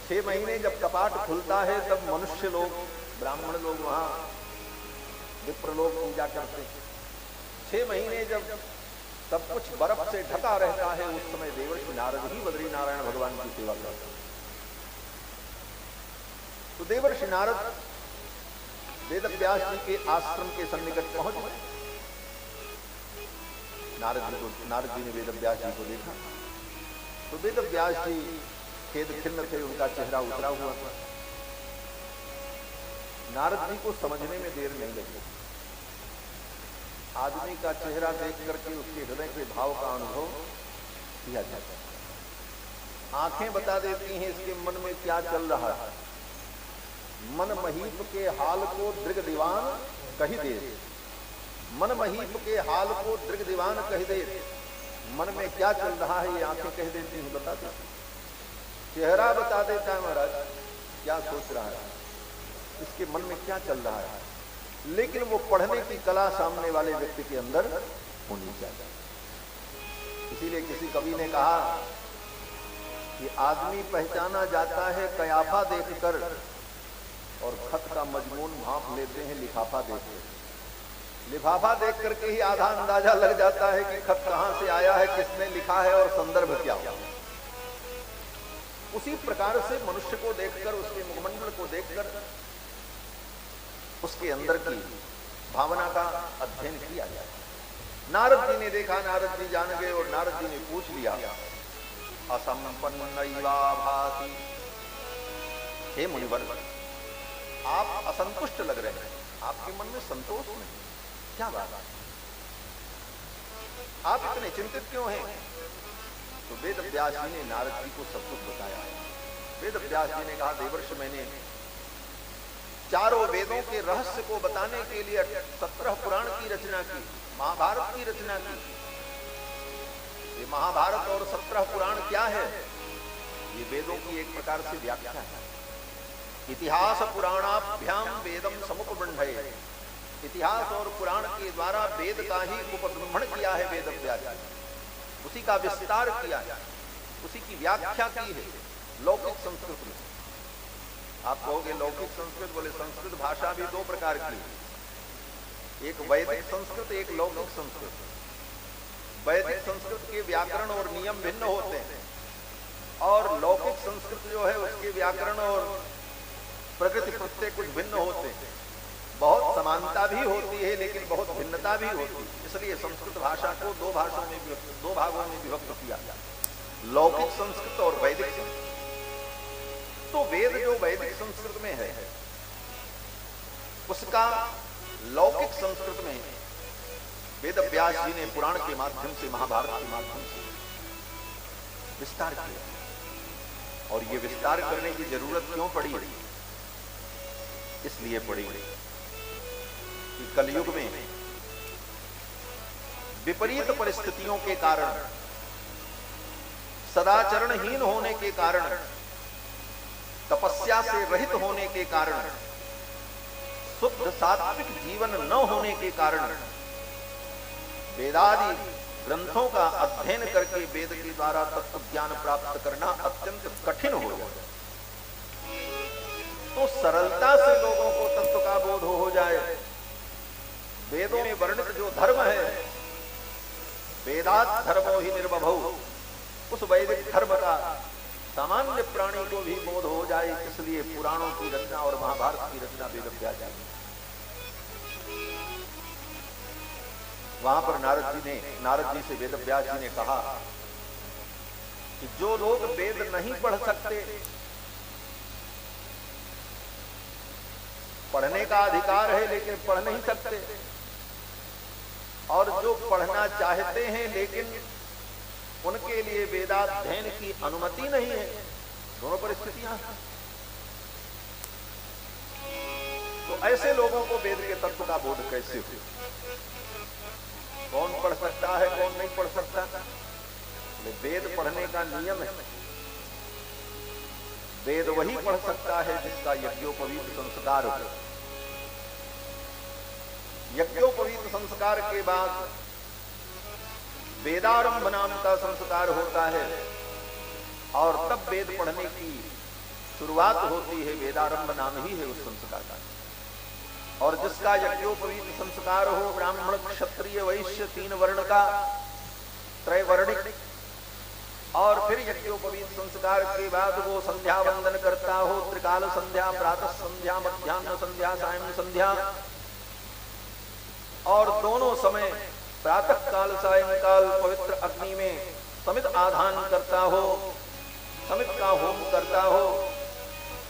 6 महीने जब कपाट खुलता है तब मनुष्य लोग, ब्राह्मण लोग वहां विप्र लोग पूजा करते हैं। 6 महीने जब सब कुछ बर्फ से ढका रहता है उस समय देवर्षि नारद ही बद्री नारायण भगवान की सेवा करते हैं। तो देवर्षि नारद वेद व्यास जी के आश्रम के सन्निकट पहुंच गए। नारद जी ने वेद व्यास जी को देखा तो वेद व्यास जी खेद खिन्न थे, उनका चेहरा उतरा हुआ था। नारद जी को समझने में देर नहीं लगी। आदमी का चेहरा देख करके उसके हृदय के भाव का अनुभव किया जाता है। आंखें बता देती हैं इसके मन में क्या चल रहा है। मन महीप के हाल को दृग दीवान कही दे, मन महीप के हाल को दृग दीवान कही दे। मन में क्या चल रहा है ये आंखें कह देती हैं, बता देती। चेहरा बता देता है महाराज क्या सोच रहा है, इसके मन में क्या चल रहा है। लेकिन वो पढ़ने की कला सामने वाले व्यक्ति के अंदर होनी चाहिए। इसीलिए किसी कवि ने कहा कि आदमी पहचाना जाता है कयाफा देखकर, और खत का मजमून भांप लेते हैं लिफाफा देखकर। लिफाफा देख करके ही आधा अंदाजा लग जाता है कि खत कहां से आया है, किसने लिखा है और संदर्भ क्या हुआ। उसी प्रकार से मनुष्य को देखकर, उसके मुखमंडल को देखकर उसके अंदर की भावना का अध्ययन किया जाए। नारद जी ने देखा, नारद जी जान गए और नारद जी ने पूछ लिया, असंपन्न भाति, हे मुनिवर आप असंतुष्ट लग रहे हैं, आपके मन में संतोष नहीं, क्या बात है, आप इतने चिंतित क्यों हैं। तो वेद व्यास जी ने नारद जी को सब कुछ बताया। वेद व्यास जी ने कहा, देवर्षि मैंने चारों वेदों के रहस्य को बताने के लिए 17 पुराण की रचना की, महाभारत की रचना की। ये महाभारत और 17 पुराण क्या है, ये वेदों की एक प्रकार से व्याख्या है। इतिहास पुराणाभ्याम वेदम समुपबंधये, इतिहास और पुराण के द्वारा वेद का ही उपब्रह्मण किया है वेद व्यास, उसी का विस्तार किया है, उसी की व्याख्या की है लौकिक संस्कृत में। आप कहोगे लौकिक संस्कृत, बोले संस्कृत भाषा भी दो प्रकार की है, एक वैदिक संस्कृत, एक लौकिक संस्कृत। वैदिक संस्कृत के व्याकरण और नियम भिन्न होते हैं, और लौकिक संस्कृत जो है उसके व्याकरण और प्रकृति प्रत्यय कुछ भिन्न होते हैं। बहुत समानता भी होती है लेकिन बहुत भिन्नता भी होती है, इसलिए संस्कृत भाषा को दो भागों में विभक्त किया, लौकिक संस्कृत और वैदिक संस्कृत। तो वेद जो वैदिक संस्कृत में है उसका लौकिक संस्कृत में वेद व्यास जी ने पुराण के माध्यम से, महाभारत के माध्यम से विस्तार किया। और ये विस्तार करने की जरूरत क्यों पड़ी? इसलिए पड़ी कि कलयुग में विपरीत परिस्थितियों के कारण, सदाचरणहीन होने के कारण, तपस्या से रहित होने के कारण, शुद्ध सात्विक जीवन न होने के कारण वेदादि ग्रंथों का अध्ययन करके वेद के द्वारा तत्व ज्ञान प्राप्त करना अत्यंत कठिन हो जाए। तो सरलता से लोगों को तत्व का बोध हो जाए। वेदों में वर्णित जो धर्म है, वेदात धर्मो ही निर्वभौ, उस वैदिक धर्म का सामान्य प्राणी को भी बोध हो जाए, इसलिए पुराणों की रचना और महाभारत की रचना वेद व्यास जी। वहां पर नारद जी से वेद व्यास जी ने कहा कि जो लोग वेद नहीं पढ़ सकते, पढ़ने का अधिकार है लेकिन पढ़ नहीं सकते, और जो पढ़ना चाहते हैं लेकिन उनके लिए वेदाध्ययन की अनुमति नहीं है, दोनों परिस्थितियां हैं। तो ऐसे लोगों को वेद के तत्व का बोध कैसे हो? कौन पढ़ सकता है, कौन नहीं पढ़ सकता? वेद पढ़ने का नियम है। वेद वही पढ़ सकता है जिसका यज्ञोपवीत संस्कार हो। यज्ञोपवीत संस्कार के बाद वेदारंभ नाम का संस्कार होता है, और तब वेद पढ़ने की शुरुआत होती है। वेदारंभ नाम ही है उस संस्कार का। और जिसका यज्ञोपवीत संस्कार हो, ब्राह्मण क्षत्रिय वैश्य 3 वर्ण का, त्रैवर्णिक, और फिर यज्ञोपवीत संस्कार के बाद वो संध्या वंदन करता हो, त्रिकाल संध्या, प्रातः संध्या, मध्याह्न संध्या, सायं संध्या, और दोनों समय प्रातः काल सायंकाल पवित्र अग्नि में समित आधान करता हो, समित का होम करता हो,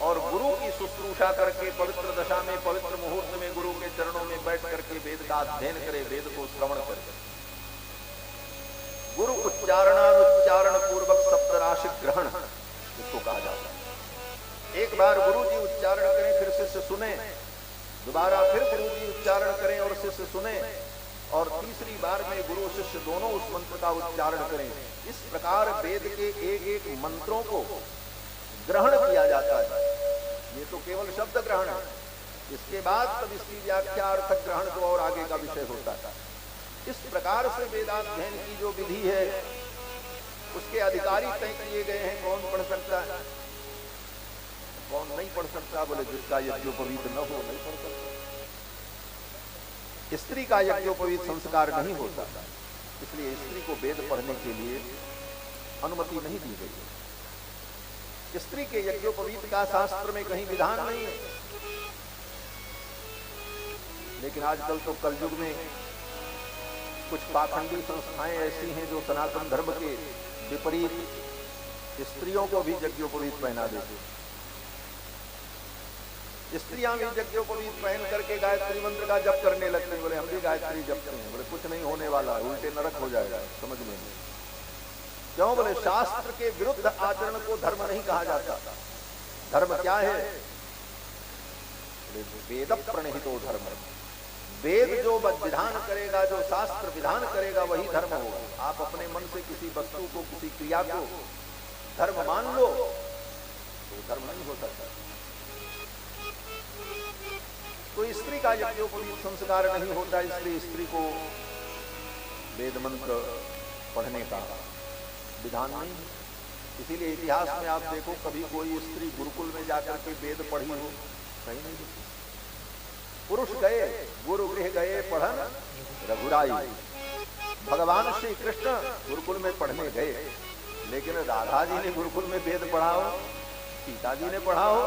और गुरु की शुश्रूषा करके पवित्र दशा में, पवित्र मुहूर्त में गुरु के चरणों में बैठ करके वेद का अध्ययन करे, वेद को श्रवण करे। गुरु उच्चारण पूर्वक शब्द राशि ग्रहण इसको कहा जाता है। एक बार गुरु जी उच्चारण करें, फिर शिष्य सुने, दोबारा फिर गुरु जी उच्चारण करें और शिष्य सुने, और तीसरी बार में गुरु शिष्य दोनों उस मंत्र का उच्चारण करें। इस प्रकार वेद के एक एक मंत्रों को ग्रहण किया जाता है। ये तो केवल शब्द ग्रहण है, इसके बाद तब इसकी व्याख्या अर्थ ग्रहण तो और आगे का विषय होता है। इस प्रकार से वेदाध्ययन की जो विधि है उसके अधिकारी तय किए गए हैं। कौन पढ़ सकता है, कौन नहीं पढ़ सकता? बोले जिसका यज्ञोपवीत न हो नहीं पढ़ सकता। स्त्री का यज्ञोपवीत संस्कार नहीं होता, इसलिए स्त्री को वेद पढ़ने के लिए अनुमति नहीं दी गई। स्त्री के यज्ञोपवीत का शास्त्र में कहीं विधान नहीं है। लेकिन आजकल तो कलयुग में कुछ पाखंडी संस्थाएं ऐसी हैं जो सनातन धर्म के विपरीत स्त्रियों को भी यज्ञोपवीत पहना देती। स्त्रियां भी यज्ञोपवीत पहन करके गायत्री मंत्र का जप करने लगते हैं। बोले हम भी गायत्री जपते हैं। बोले कुछ नहीं होने वाला, उल्टे नरक हो जाएगा, समझ में नहीं। क्यों? बोले शास्त्र के विरुद्ध आचरण को धर्म नहीं कहा जाता। धर्म क्या है? वेद प्रणहितो धर्म। वेद जो विधान करेगा, जो शास्त्र विधान करेगा, वही धर्म होगा। आप अपने मन से किसी वस्तु को, किसी क्रिया को धर्म मान लो तो धर्म नहीं हो सकता। तो स्त्री का यज्ञोपवीत संस्कार नहीं होता, इसलिए स्त्री को वेद मंत्र पढ़ने का विधान नहीं। इसीलिए इतिहास में आप देखो कभी कोई स्त्री गुरुकुल में जाकर के वेद पढ़ी हो, कहीं नहीं। पुरुष गए गुरु गृह गए पढ़न रघुराई। भगवान श्री कृष्ण गुरुकुल में पढ़ने गए, लेकिन राधा जी ने गुरुकुल में वेद पढ़ा हो, सीता जी ने पढ़ा हो,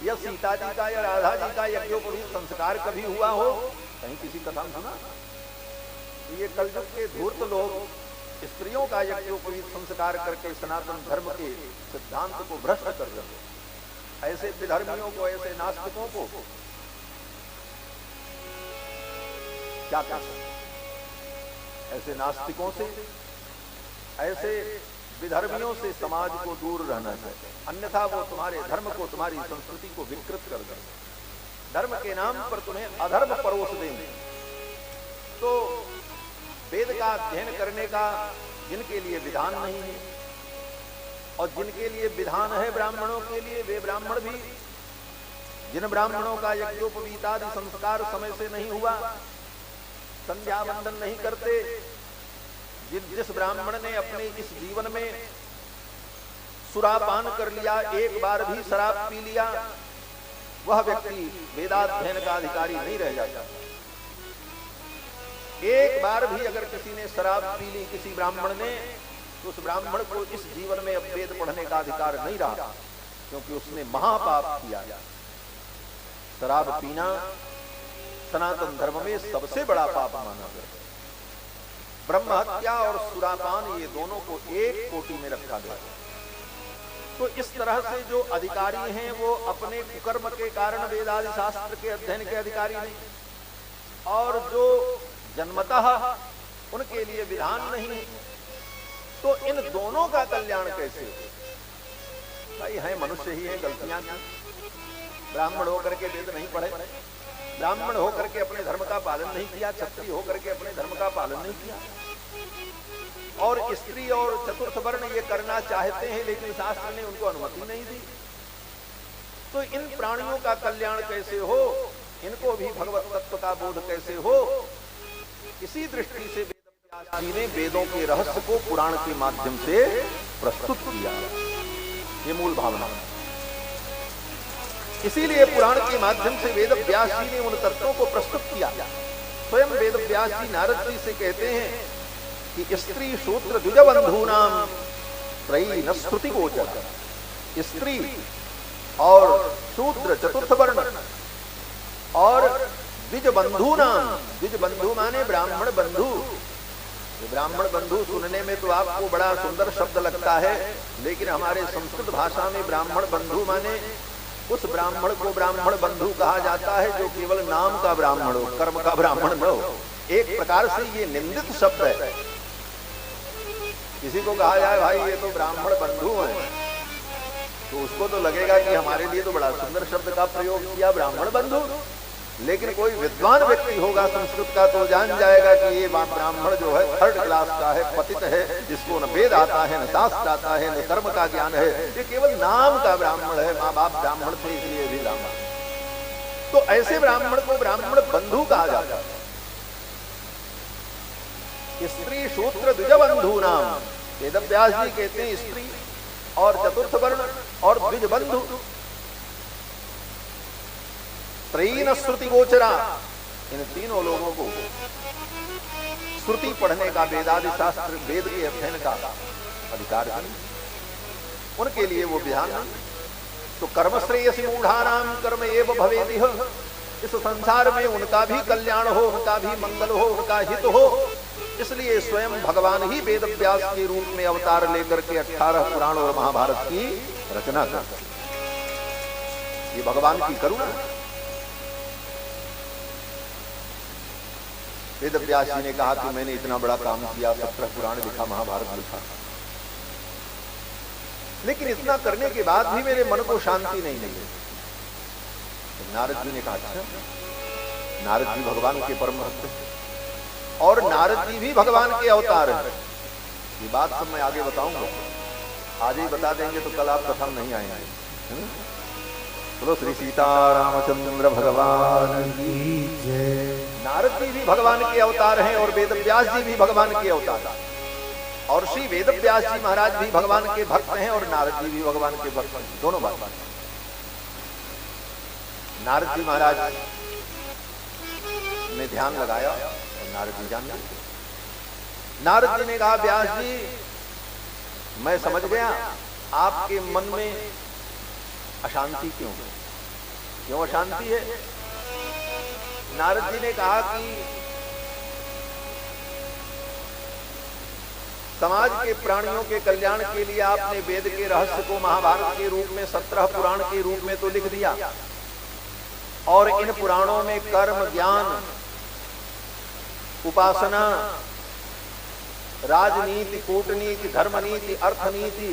या सीता जी का या राधा जी का यज्ञोपवीत संस्कार कभी हुआ हो, कहीं किसी कथा में सुना? ये कलयुग के धूर्त लोग स्त्रियों का यज्ञोपवीत संस्कार करके सनातन धर्म के सिद्धांत को भ्रष्ट कर रहे हैं। ऐसे विधर्मियों को, ऐसे नास्तिकों को क्या कर सकते? ऐसे नास्तिकों से, ऐसे विधर्मियों से समाज को दूर रहना चाहिए, अन्यथा वो तुम्हारे धर्म को, तुम्हारी संस्कृति को विकृत कर देंगे। धर्म के नाम पर तुम्हें अधर्म परोस देंगे। तो वेद का अध्ययन करने का जिनके लिए विधान नहीं है और जिनके लिए विधान है ब्राह्मणों के लिए, वे ब्राह्मण भी, जिन ब्राह्मणों का यज्ञोपवीतादि संस्कार समय से नहीं हुआ, संध्या वंदन नहीं करते, जिस ब्राह्मण ने अपने इस जीवन में सुरापान कर लिया, एक बार भी शराब पी लिया, वह व्यक्ति वेदाध्ययन का अधिकारी नहीं रह जाता। एक बार भी अगर किसी ने शराब पी ली, किसी ब्राह्मण ने, तो उस ब्राह्मण को इस जीवन में अब वेद पढ़ने का अधिकार नहीं रहा, क्योंकि उसने महापाप किया। शराब पीना सनातन धर्म में सबसे बड़ा पाप माना गया। ब्रह्म हत्या और सुरापान, ये दोनों को एक कोटि में रखा गया। तो इस तरह से जो अधिकारी हैं वो अपने कुकर्म के कारण वेदादि शास्त्र के अध्ययन के अधिकारी नहीं, और जो जन्मतः उनके लिए विधान नहीं, तो इन दोनों का कल्याण कैसे हो? भाई है मनुष्य ही है, गलतियां की। ब्राह्मण होकर के वेद नहीं पढ़े, ब्राह्मण होकर के अपने धर्म का पालन नहीं किया, क्षत्रिय होकर के अपने धर्म का पालन नहीं किया, और स्त्री और चतुर्थ वर्ण ये करना चाहते हैं, लेकिन शास्त्र ने उनको अनुमति नहीं दी। तो इन प्राणियों का कल्याण कैसे हो, इनको भी भगवत तत्व का बोध कैसे हो? इसी दृष्टि से वेदव्यास जी ने वेदों के रहस्य को पुराण के माध्यम से प्रस्तुत किया। ये मूल भावना। इसीलिए पुराण के माध्यम से वेदव्यास जी ने उन तत्वों को प्रस्तुत किया। स्वयं वेदव्यास जी नारद जी से कहते हैं कि स्त्री शूद्र द्विजबंधूनाम त्रयी न श्रुति गोचर। स्त्री और शूद्र चतुर्थ वर्ण और द्विज बंधु नाम, द्विज बंधु माने ब्राह्मण बंधु। ब्राह्मण बंधु सुनने में तो आपको बड़ा सुंदर शब्द लगता है, लेकिन हमारे संस्कृत भाषा में ब्राह्मण बंधु माने उस ब्राह्मण को ब्राह्मण बंधु कहा जाता है जो केवल नाम का ब्राह्मण हो, कर्म का ब्राह्मण न हो। एक प्रकार से ये निंदित शब्द है। किसी को कहा जाए भाई ये तो ब्राह्मण बंधु हैं, तो उसको तो लगेगा कि हमारे लिए तो बड़ा सुंदर शब्द का प्रयोग किया, ब्राह्मण बंधु। लेकिन कोई विद्वान व्यक्ति होगा संस्कृत का तो जान जाएगा कि ये ब्राह्मण जो है थर्ड क्लास का है, पतित है, जिसको न वेद आता है, न शास्त्र आता है, न कर्म का ज्ञान है, ये केवल नाम का ब्राह्मण है। माँ बाप ब्राह्मण थे इसलिए भी ब्राह्मण। तो ऐसे ब्राह्मण को ब्राह्मण बंधु कहा जाता है। स्त्री शूद्र द्विजबंधु नाम, वेदव्यास जी कहते हैं स्त्री और चतुर्थ वर्ण और द्विज बंधु त्रयीन श्रुति गोचरा, इन तीनों लोगों को श्रुति पढ़ने का, वेदादि शास्त्र वेद के अध्ययन का अधिकार नहीं, उनके लिए वो विधान नहीं। तो कर्म श्रेयसी मूढ़ानाम कर्म एव भवेदिह, इस संसार में उनका भी कल्याण हो, उनका भी मंगल हो, उनका हित हो। इसलिए स्वयं भगवान ही वेदव्यास के रूप में अवतार लेकर के 18 पुराण और महाभारत की रचना करते। ये भगवान की करुणा। वेदव्यास जी ने कहा कि मैंने इतना बड़ा काम किया, 17 पुराण लिखा, महाभारत लिखा, लेकिन इतना करने के बाद भी मेरे मन को शांति नहीं मिली। तो नारद जी ने कहा अच्छा, नारद जी भगवान के परम भक्त हैं और नारद जी भी भगवान के अवतार हैं। ये बात सब मैं आगे बताऊंगा, आज ही बता देंगे तो कल आप कथा नहीं आएंगे। बोलो श्री सीतारामचंद्र भगवान की। की जय। नारद जी भी भगवान के अवतार हैं और वेद व्यास जी भी भगवान के अवतार हैं, और श्री वेद व्यास जी महाराज भी भगवान के भक्त हैं और नारद जी भी भगवान के भक्त हैं, दोनों बात। नारद जी महाराज ने ध्यान लगाया और नारद जी जान गए। नारद जी ने कहा, व्यास जी मैं समझ गया आपके मन में अशांति क्यों है, क्यों अशांति है। नारद जी ने कहा कि समाज के प्राणियों के कल्याण के लिए आपने वेद के रहस्य को महाभारत के रूप में 17 पुराण के रूप में तो लिख दिया, और इन पुराणों में कर्म, ज्ञान, उपासना, राजनीति, कूटनीति, धर्मनीति, अर्थनीति,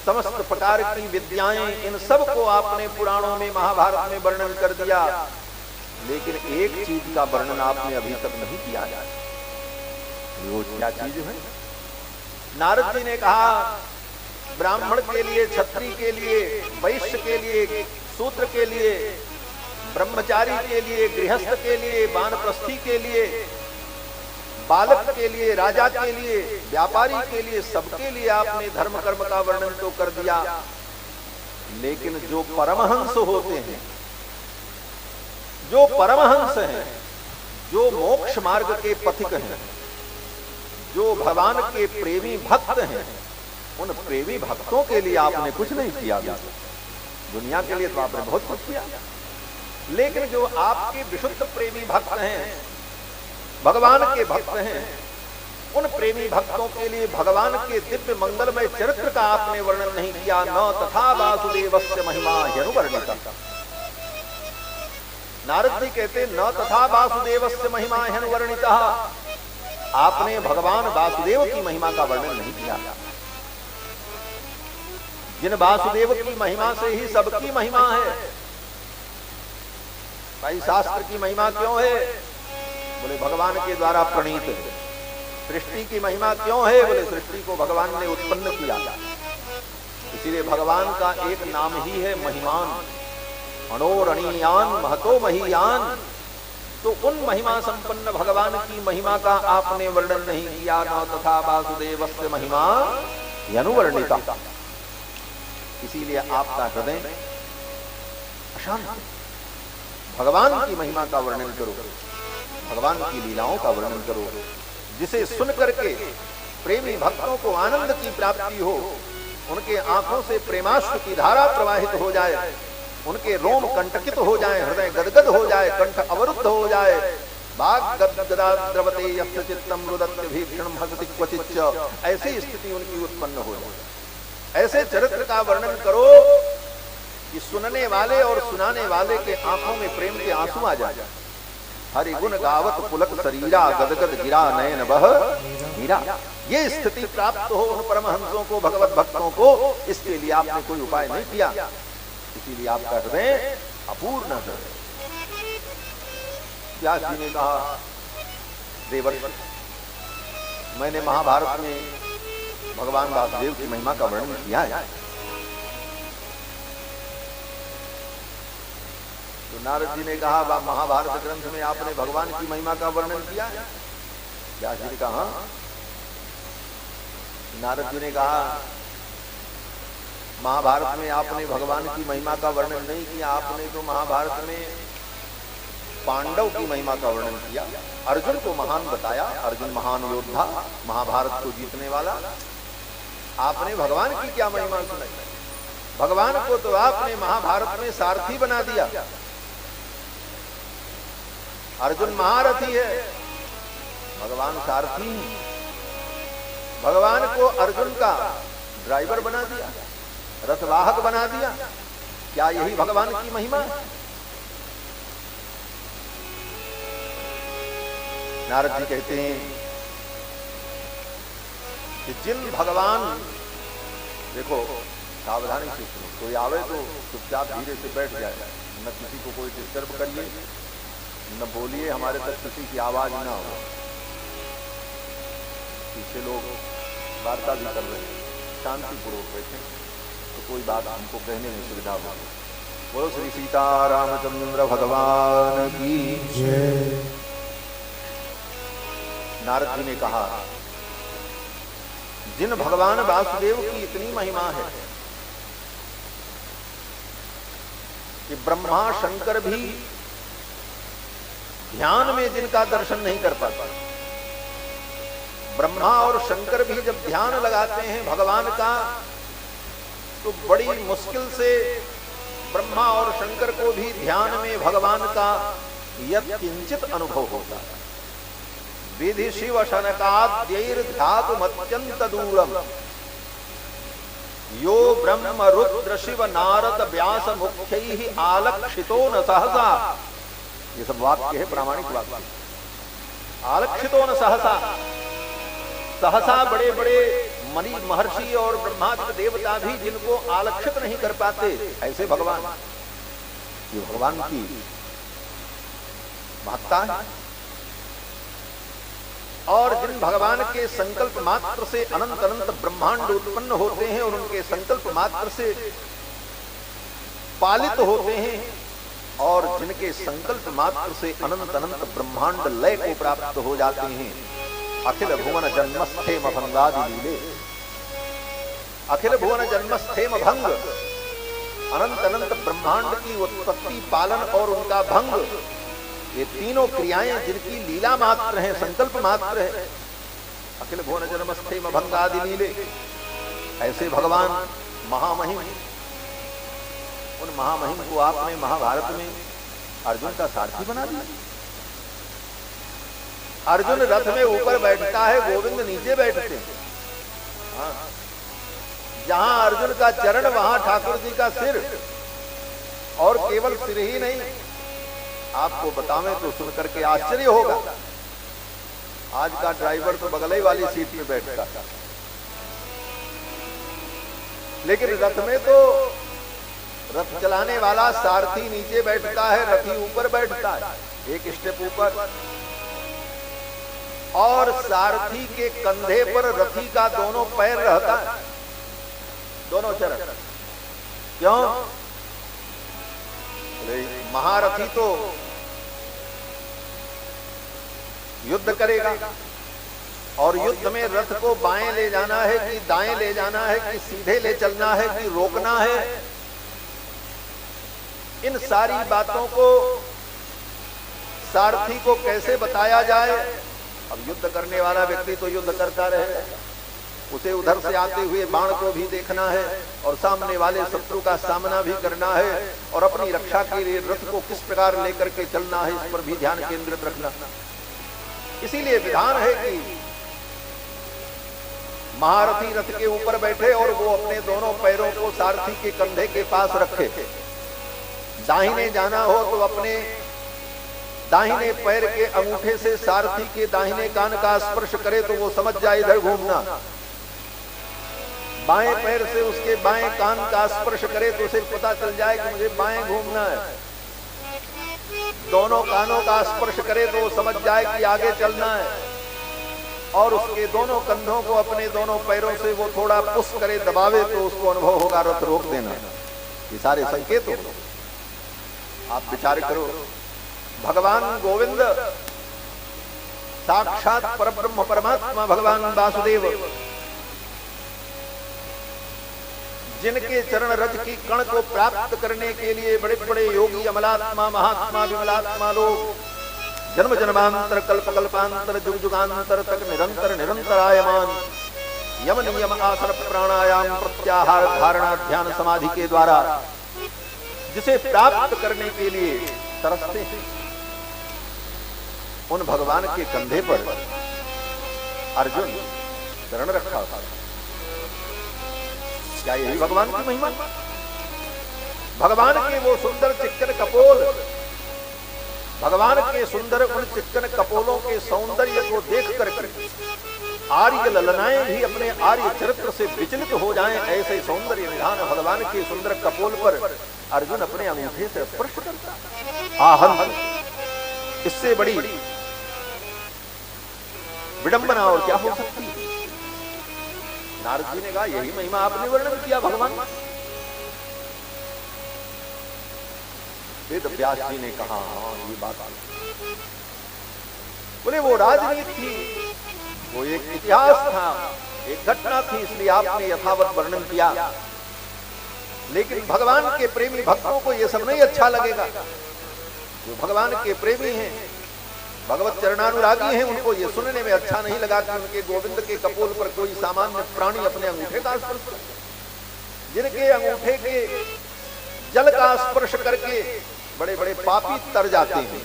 समस्त प्रकार की विद्याएं, इन सब को आपने पुराणों में महाभारत में वर्णन कर दिया, लेकिन एक चीज का वर्णन आपने अभी तक नहीं किया है। वो क्या चीज है? नारद जी ने कहा, ब्राह्मण के लिए, क्षत्रिय के लिए, वैश्य के लिए, शूद्र के लिए, ब्रह्मचारी के लिए, गृहस्थ के लिए, वानप्रस्थी के लिए, बालक के लिए, राजा के लिए, व्यापारी के लिए, सबके लिए आपने धर्म कर्म का वर्णन तो कर दिया, लेकिन जो परमहंस होते हैं, जो परमहंस हैं, जो मोक्ष मार्ग के पथिक हैं, जो भगवान के प्रेमी भक्त हैं, उन प्रेमी भक्तों के लिए आपने कुछ नहीं किया। दुनिया के लिए तो आपने बहुत कुछ किया, लेकिन जो आपके विशुद्ध प्रेमी भक्त हैं, भगवान के भक्त हैं, उन प्रेमी भक्तों के लिए भगवान के दिव्य मंगलमय चरित्र का आपने वर्णन नहीं किया। न तथा वासुदेवस्य महिमा ह्यनुवर्णिता। नारद जी कहते, न तथा वासुदेवस्य महिमा ह्यनुवर्णिता। आपने भगवान वासुदेव की महिमा का वर्णन नहीं किया। जिन वासुदेव की महिमा से ही सबकी महिमा है। भाई शास्त्र की महिमा क्यों है? बोले भगवान के द्वारा प्रणीत है। सृष्टि की महिमा क्यों है? बोले सृष्टि को भगवान ने उत्पन्न किया। इसीलिए भगवान का एक नाम ही है महिमान, अणोरणीयान महतो महीयान। तो उन महिमा संपन्न भगवान की महिमा का आपने वर्णन नहीं किया। न तथा वासुदेवस्य महिमा ह्यनुवर्णिता। इसीलिए आपका हृदय अशांत है। भगवान की महिमा का वर्णन करो, भगवान की लीलाओं का वर्णन करो, जिसे सुन करके प्रेमी भक्तों को आनंद की प्राप्ति हो, उनके आंखों से प्रेमाश्रु की धारा प्रवाहित हो जाए, उनके रोम कंटकित हो जाए, हृदय गदगद हो जाए, कंठ अवरुद्ध हो जाए। वाग गदा द्रवते यस्य चित्तम रुदत्य भीषणम हसति क्वचिच्च। ऐसी स्थिति उनकी उत्पन्न हो जाए। ऐसे चरित्र का वर्णन करो कि सुनने वाले और सुनाने वाले के आंखों में प्रेम के आंसू आ जाए। हरि गुण गावत पुलक शरीरा, गदगद गिरा नयन बह मीरा। ये स्थिति प्राप्त हो उन परमहंसों को, भगवत भक्तों को, इसके लिए आपने कोई उपाय नहीं किया। इसीलिए आपका हृदय अपूर्ण है। व्यास जी ने कहा, देवर्षि मैंने महाभारत में भगवान वासुदेव की महिमा का वर्णन किया है। तो नारद जी ने कहा, महाभारत ग्रंथ में आपने भगवान की महिमा का वर्णन किया है? व्यास जी ने कहा हाँ। नारद जी ने कहा, महाभारत में आपने भगवान की महिमा का वर्णन नहीं किया। आपने तो महाभारत में पांडव की महिमा का वर्णन किया, अर्जुन को महान बताया, अर्जुन महान योद्धा, महाभारत को जीतने वाला। आपने भगवान की क्या महिमा सुनाई? भगवान को तो आपने महाभारत में सारथी बना दिया। अर्जुन महारथी है, भगवान सारथी है। भगवान को अर्जुन का ड्राइवर बना दिया, रथवाहक बना दिया। क्या यही भगवान की महिमा है? नारद जी कहते हैं कि जिन भगवान, देखो सावधानी से सुनो, कोई आवे तो चुपचाप धीरे से बैठ जाए, न किसी को कोई डिस्टर्ब करिए, न बोलिए, हमारे तक किसी की आवाज ना हो। पीछे लोग वार्ता भी कर रहे हैं, शांतिपूर्वक बैठे तो कोई बात हमको कहने में सुविधा हो। बोलो श्री सीतारामचंद्र भगवान की जय। नारद जी ने कहा, जिन भगवान वासुदेव की इतनी महिमा है कि ब्रह्मा शंकर भी ध्यान में जिनका दर्शन नहीं कर पाता, ब्रह्मा और शंकर भी जब ध्यान लगाते हैं भगवान का तो बड़ी मुश्किल से ब्रह्मा और शंकर को भी ध्यान में भगवान का यत्किंचित अनुभव होता है। विधि शिव शनकाद्यैर्ध्यातुमत्यंत दूरम यो ब्रह्म रुद्र शिव नारद व्यास मुख्यैः आलक्षितो न सहसा। ये सब वाक्य है, प्रामाणिक वाक्य। आलक्षितो न सहसा, सहसा बड़े बड़े मनी महर्षि और ब्रह्मादि देवता भी जिनको आलक्षित नहीं कर पाते, ऐसे भगवान। ये भगवान की महत्ता है। और जिन भगवान के संकल्प मात्र से अनंत अनंत ब्रह्मांड उत्पन्न होते हैं और उनके संकल्प मात्र से पालित होते हैं, और जिनके संकल्प मात्र से अनंत अनंत ब्रह्मांड लय को प्राप्त हो जाते हैं। अखिल भुवन जन्मस्थेम भंगादि लीले, अखिल भुवन जन्मस्थेम भंग, अनंत अनंत ब्रह्मांड की उत्पत्ति, पालन और उनका भंग, ये तीनों क्रियाएं जिनकी लीला मात्र है, संकल्प मात्र है। अखिल भुवन जन्मस्थेम भंगादि लीले, ऐसे भगवान महामहिम। उन महामहिम को आपने महाभारत में अर्जुन का सारथी बना दिया। अर्जुन रथ में ऊपर बैठता है, गोविंद नीचे बैठते हैं। हाँ। जहां अर्जुन का चरण वहां ठाकुर जी का सिर, और केवल सिर ही नहीं, आपको बतावें तो सुनकर के आश्चर्य होगा। आज का ड्राइवर तो बगल वाली सीट में बैठता था, लेकिन रथ में तो रथ चलाने वाला सारथी नीचे बैठता है, रथी ऊपर बैठता है, एक स्टेप ऊपर, और सारथी के कंधे पर रथी का दोनों पैर रहता है, दोनों चरण। क्यों? महारथी तो युद्ध करेगा, और युद्ध में रथ को बाएं ले जाना है कि दाएं ले जाना है कि सीधे ले चलना है कि रोकना है, इन सारी बातों को सारथी को कैसे बताया जाए। अब युद्ध करने वाला व्यक्ति तो युद्ध करता रहे, उसे उधर से आते हुए बाण को भी देखना है, और सामने वाले शत्रु का सामना भी करना है, और अपनी रक्षा के लिए रथ को किस प्रकार लेकर के चलना है, इस पर भी ध्यान केंद्रित रखना। इसीलिए विधान है कि महारथी रथ के ऊपर बैठे और वो अपने दोनों पैरों को सारथी के कंधे के पास रखे। दाहिने जाना हो तो अपने दाहिने पैर के अंगूठे से सारथी के दाहिने कान का स्पर्श करे तो वो समझ जाए इधर घूमना। बाएं पैर से उसके बाएं कान का स्पर्श करे तो उसे पता चल जाए कि मुझे बाएं घूमना है। दोनों कानों का स्पर्श करे तो वो समझ जाए कि आगे चलना है, और उसके दोनों कंधों को अपने दोनों पैरों से वो थोड़ा पुश करे, दबावे तो उसको अनुभव होगा रथ रोक देना। ये सारे संकेत हो। आप विचार करो, भगवान गोविंद साक्षात परब्रह्म परमात्मा भगवान वासुदेव, जिनके चरण रज की कण को प्राप्त करने के लिए बड़े बड़े योगी, अमलात्मा, महात्मा, विमलात्मा लोग जन्म जन्मांतर, कल्प कल्पांतर, जुग जुगांतर तक निरंतर निरंतर आयमान यम नियम आसन प्राणायाम प्रत्याहार धारणा ध्यान समाधि के द्वारा जिसे प्राप्त करने के लिए तरसते हैं, उन भगवान के कंधे पर अर्जुन चरण रखा था। क्या यही भगवान की महिमा? भगवान के वो सुंदर चिक्कन कपोल, भगवान के सुंदर उन चिक्कन कपोलों के सौंदर्य को देख करके आर्य ललनाएं भी अपने आर्य चरित्र से विचलित हो जाएं, ऐसे सौंदर्य निधान भगवान के सुंदर कपोल पर अर्जुन अपने अंगूठे से स्पर्श करता। आहन, इससे बड़ी विडंबना और क्या हो सकती है? नारद जी ने कहा यही महिमा आपने वर्णन किया भगवान। वेद व्यास जी ने कहा हाँ ये बात बोले वो राजनीति थी, वो एक इतिहास था, एक घटना थी, इसलिए आपने यथावत वर्णन किया। लेकिन भगवान के प्रेमी भक्तों को ये सब नहीं अच्छा लगेगा। जो भगवान के प्रेमी हैं, भगवत चरणानुरागी हैं, उनको ये सुनने में अच्छा नहीं लगा कि उनके गोविंद के कपोल पर कोई सामान्य प्राणी अपने अंगूठे का स्पर्श करे। जिनके अंगूठे के जल का स्पर्श करके बड़े बड़े पापी तर जाते हैं।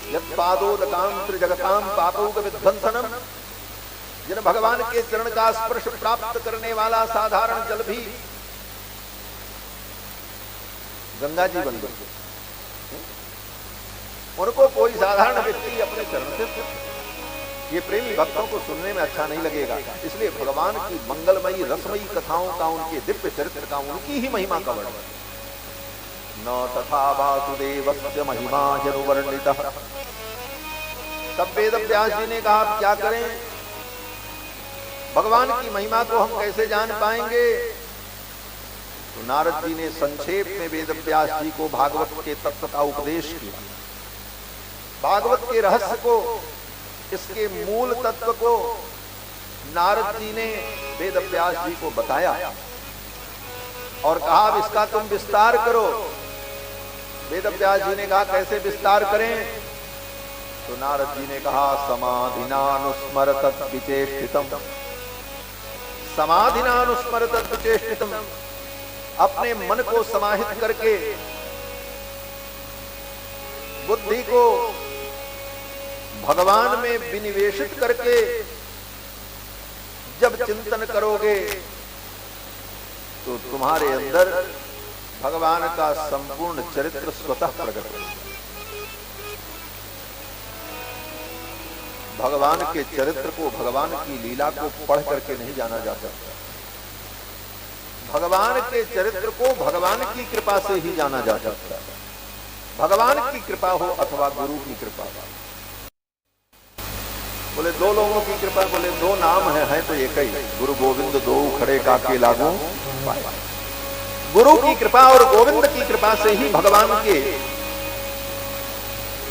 यत्पादोदकाम त्रिजगताम पापौक विध्वंसनम, जिन भगवान के चरण का स्पर्श प्राप्त करने वाला साधारण जल भी गंगा जी बन गए, उनको कोई साधारण व्यक्ति अपने चरण से, ये प्रेमी भक्तों को सुनने में अच्छा नहीं लगेगा। इसलिए भगवान की मंगलमयी रसमयी कथाओं का, उनके दिव्य चरित्र का, उनकी ही महिमा का वर्णन। न तथा वासुदेवस्य महिमा जनुवर्णितः। तब वेद व्यास जी ने कहा आप क्या करें, भगवान की महिमा को हम कैसे जान पाएंगे। तो नारद जी ने संक्षेप में वेद व्यास जी को भागवत के तत्व का उपदेश किया, भागवत के रहस्य को, इसके मूल तत्व को नारद जी ने वेद व्यास जी को बताया और कहा अब इसका तुम विस्तार करो। वेद व्यास जी ने कहा कैसे विस्तार करें। तो नारद जी ने कहा समाधिनानुस्मरत विचेष्टितम, समाधिनानुस्मरत विचेष्टितम, अपने मन को समाहित करके, बुद्धि को भगवान में विनिवेशित करके जब चिंतन करोगे तो तुम्हारे अंदर भगवान का संपूर्ण चरित्र स्वतः प्रकट होगा। भगवान के चरित्र को, भगवान की लीला को पढ़ करके नहीं जाना जा सकता। भगवान के चरित्र को भगवान की कृपा से ही जाना जा सकता है। भगवान की कृपा हो अथवा गुरु की कृपा हो। बोले दो लोगों की कृपा, बोले दो नाम है तो एक ही, गुरु गोविंद दो खड़े काके लागू पाए। गुरु की कृपा और गोविंद की कृपा से ही भगवान के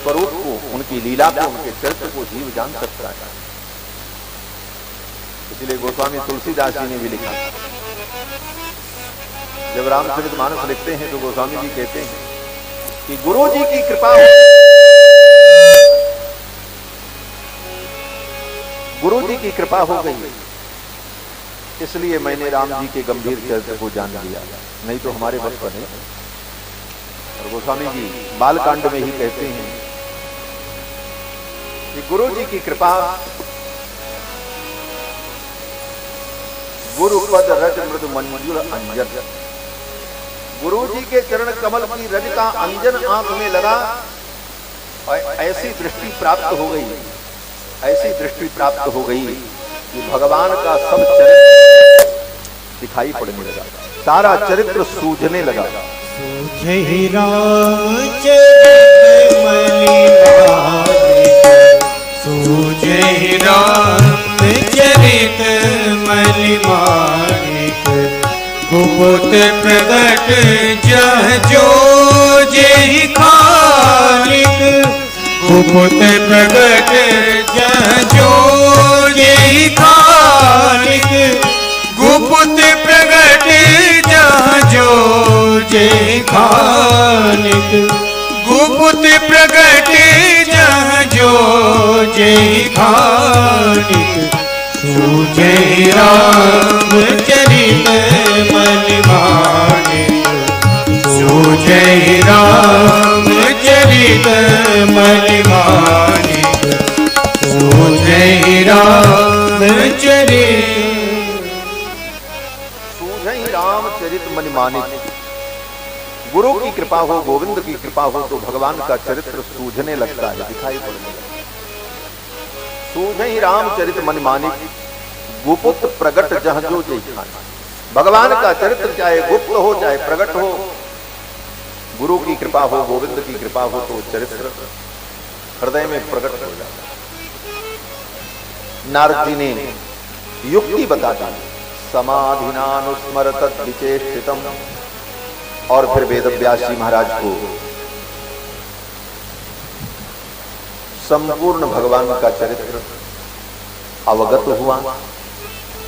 स्वरूप को, उनकी लीला को, उनके चरित्र को जीव जान सकता है। इसलिए गोस्वामी तुलसीदास जी ने भी लिखा, जब रामचरितमानस लिखते हैं तो गोस्वामी जी कहते हैं कि गुरु जी की कृपा हो, गुरु जी की कृपा हो गई, इसलिए मैंने राम जी के गंभीर चरित्र को जान लिया, नहीं तो हमारे बस पर नहीं। और गोस्वामी जी बालकांड में ही कहते हैं कि गुरु जी की कृपा, गुरु पद रज मृदु मंजुल अंजन, गुरु जी के चरण कमल की रज का अंजन आंख में लगा और ऐसी दृष्टि प्राप्त हो गई, ऐसी दृष्टि प्राप्त हो गई कि भगवान का सब चरित्र दिखाई पड़ने लगा, सारा चरित्र सूझने लगा। सूझे ही रामचरित मलिमानिक, सूझे ही रामचरित मलिमानिक, गुप्त प्रगट जह जो जेहि खालिक, गुप्त प्रगट जह जो जेहि खालिक, गुप्त प्रगट जह जो जेहि खालिक, गुप्त प्रगट जह जो जेहि खालिक, सूझे रामचरित मलिमानिक, सूझे रामचरित मलिमानिक, सूझे रामचरित, सूझे रामचरित मलिमानिक। गुरु की कृपा हो, गोविंद की कृपा हो तो भगवान का चरित्र सूझने लगता है, दिखाई पड़ने लगता है। सूझे रामचरित मलिमानिक, गुप्त प्रगट जह जो जेहि खालिक। भगवान का चरित्र चाहे गुप्त हो चाहे प्रगट हो, गुरु की कृपा हो, गोविंद की कृपा हो तो चरित्र हृदय में प्रकट हो जाता है। नारद जी ने युक्ति बता दी, समाधिनानुस्मरत विचेष्टितम, और फिर वेद व्यास जी महाराज को संपूर्ण भगवान का चरित्र अवगत हुआ।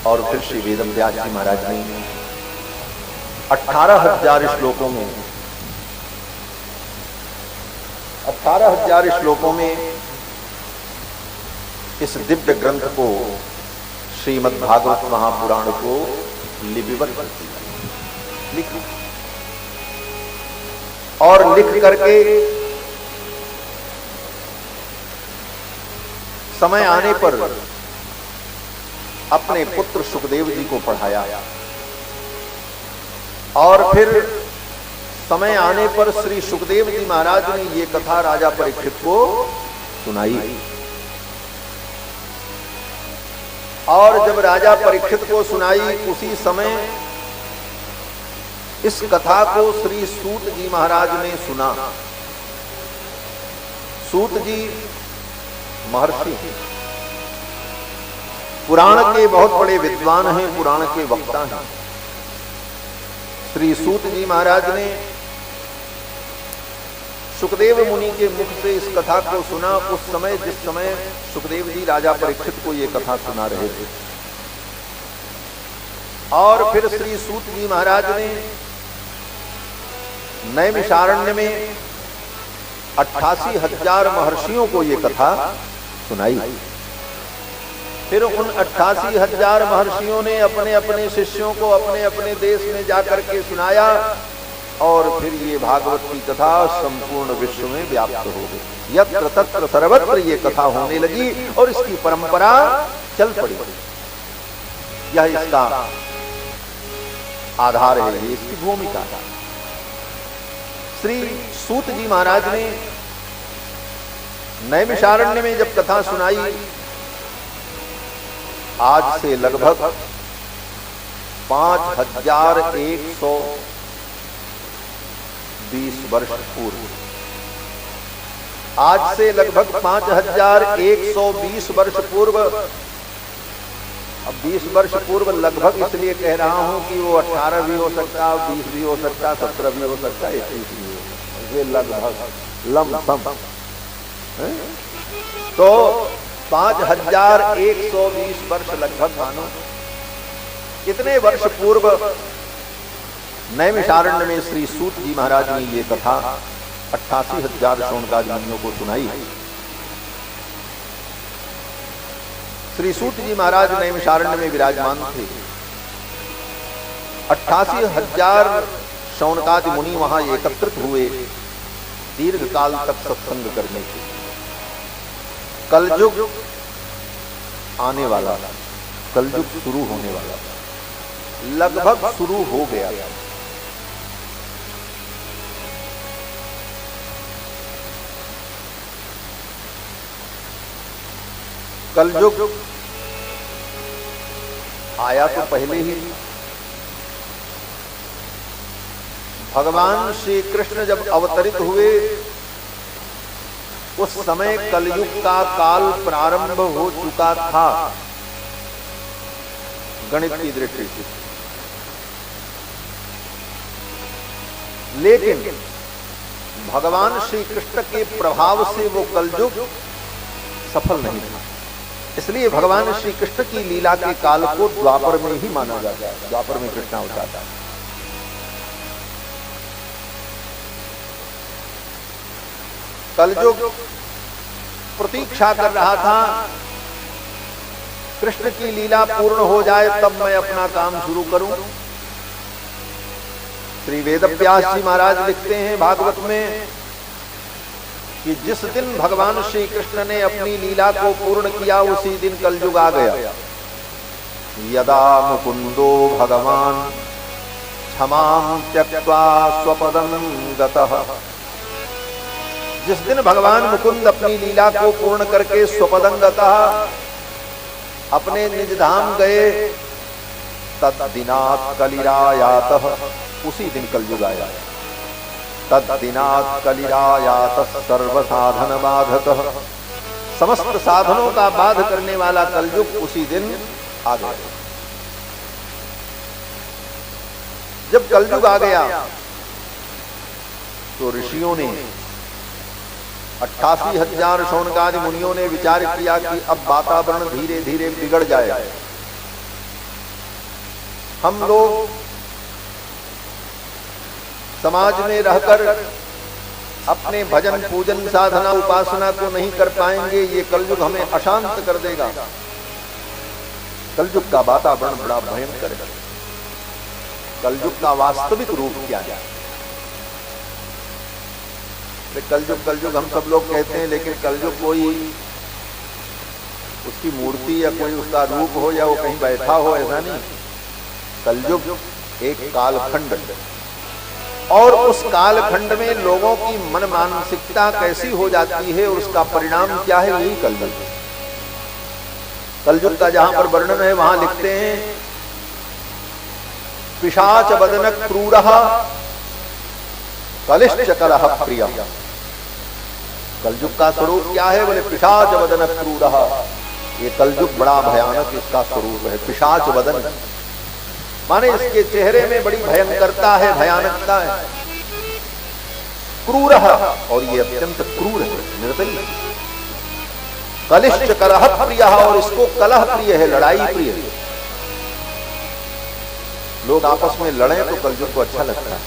और फिर श्री वेद व्यास जी महाराज ने 18,000 श्लोकों में 18,000 श्लोकों में इस दिव्य ग्रंथ को, श्रीमद् भागवत महापुराण को लिपिबद्ध कर दिया, लिखा। और लिख करके समय आने पर अपने पुत्र सुखदेव जी को पढ़ाया। और फिर समय आने पर श्री सुखदेव जी महाराज ने ये कथा राजा परीक्षित को सुनाई। और जब राजा परीक्षित को सुनाई, उसी समय इस कथा को श्री सूत जी महाराज ने सुना। सूत जी महर्षि हैं, पुराण के बहुत बड़े विद्वान हैं, पुराण के वक्ता हैं। श्री सूत जी महाराज ने सुखदेव मुनि के मुख से इस कथा को सुना, उस समय जिस समय सुखदेव जी राजा परीक्षित को ये कथा सुना रहे थे। और फिर श्री सूत जी महाराज ने नैमिषारण्य में 88,000 महर्षियों को ये कथा सुनाई। फिर उन 88,000 महर्षियों ने अपने अपने शिष्यों को अपने अपने देश में जाकर के सुनाया। और फिर ये भागवत की कथा संपूर्ण विश्व में व्याप्त हो गई। यत्र तत्र सर्वत्र ये कथा होने लगी और इसकी परंपरा चल पड़ी। यह इसका आधार है, ये इसकी भूमिका है। श्री सूत जी महाराज ने नैमिषारण्य में जब कथा सुनाई, आज से लगभग 5,120 वर्ष पूर्व, आज से लगभग 5,120 वर्ष पूर्व। अब 20 वर्ष पूर्व लगभग इसलिए कह रहा हूं कि वो 18 भी हो सकता, 20 भी हो सकता, 17 भी हो सकता, 21 भी हो सकता, ये लगभग लमसम। तो 5,120 वर्ष लगभग मानो, कितने वर्ष पूर्व नैमिषारण्य में श्री सूत जी महाराज ने ये कथा 88,000 शौनकादि मुनियों को सुनाई। श्री सूत जी महाराज नैमिषारण्य में विराजमान थे। 88,000 शौनकादि मुनि वहां एकत्रित हुए दीर्घ काल तक सत्संग करने के। कलयुग आने वाला था, कलयुग शुरू होने वाला था, लगभग शुरू हो गया था। कलयुग आया तो पहले ही। भगवान श्री कृष्ण जब अवतरित हुए, उस समय कलयुग का काल प्रारंभ हो चुका था गणित की दृष्टि से। लेकिन भगवान श्री कृष्ण के प्रभाव से वो कलयुग सफल नहीं था। इसलिए भगवान श्री कृष्ण की लीला के काल को द्वापर में ही माना जाता है। द्वापर में कृष्ण अवतार था। कलयुग प्रतीक्षा कर रहा था कृष्ण की लीला पूर्ण हो जाए तब मैं अपना काम शुरू करूं। श्री वेदव्यास जी महाराज लिखते हैं भागवत में कि जिस दिन भगवान श्री कृष्ण ने अपनी लीला को पूर्ण किया, उसी दिन कलयुग आ गया। यदा मुकुंदो भगवान क्षमां त्यक्त्वा स्वपदं गतः। जिस दिन भगवान मुकुंद अपनी लीला को पूर्ण करके स्वपदं गतः अपने निज धाम गए, तद्दिनात् कलिरायातः, उसी दिन कलयुग आया। तद्दिनात् कलिरायातः सर्वसाधन बाधकः, समस्त साधनों का बाध करने वाला कलयुग उसी दिन आ गया। जब कलयुग आ गया तो ऋषियों ने 88,000 शौनकादि मुनियों ने विचार किया कि अब वातावरण धीरे धीरे बिगड़ जाए, हम लोग समाज में रहकर अपने भजन पूजन साधना उपासना को नहीं कर पाएंगे, ये कलयुग हमें अशांत कर देगा। कलयुग का वातावरण बड़ा भयंकर है। कलयुग का वास्तविक रूप क्या है? कलयुग कलयुग हम सब लोग कहते हैं, लेकिन कलयुग कोई उसकी मूर्ति या कोई उसका रूप हो या वो कहीं बैठा हो, ऐसा नहीं। कलयुग एक कालखंड है, और उस कालखंड में लोगों की मन मानसिकता कैसी हो जाती है और उसका परिणाम क्या है, यही कलयुग। कलयुग का जहां पर वर्णन है वहां लिखते हैं, पिशाच वदन क्रूरः कलिश्च कलह प्रिय। कलयुग का स्वरूप क्या है? बोले पिशाच वदन क्रूरः। ये कलयुग बड़ा भयानक इसका स्वरूप है। पिशाच वदन माने इसके चेहरे में बड़ी भयंकरता है, भयानकता है। क्रूर है, और ये अत्यंत क्रूर है, निर्दयी। कलिश्च कलह प्रिय, और इसको कलह प्रिय है, लड़ाई प्रिय है। लोग आपस में लड़े तो कलयुग को अच्छा लगता है।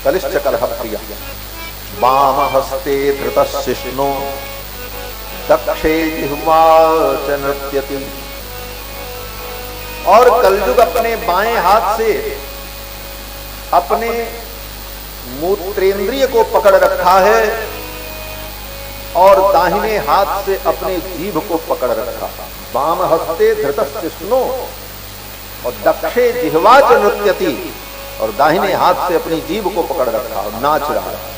कलिश्च कलह प्रिय। वाम हस्ते धृतशिष्णो दक्षे जिह्वा च नृत्यति। और कलयुग अपने बाएं हाथ से अपने मूत्रेंद्रिय को पकड़ रखा है और दाहिने हाथ से अपने जीभ को पकड़ रखा। वाम हस्ते धृतशिष्णो और दक्षे जिह्वा च नृत्यति, और दाहिने हाथ से अपनी जीभ को पकड़ रखा और नाच रहा है।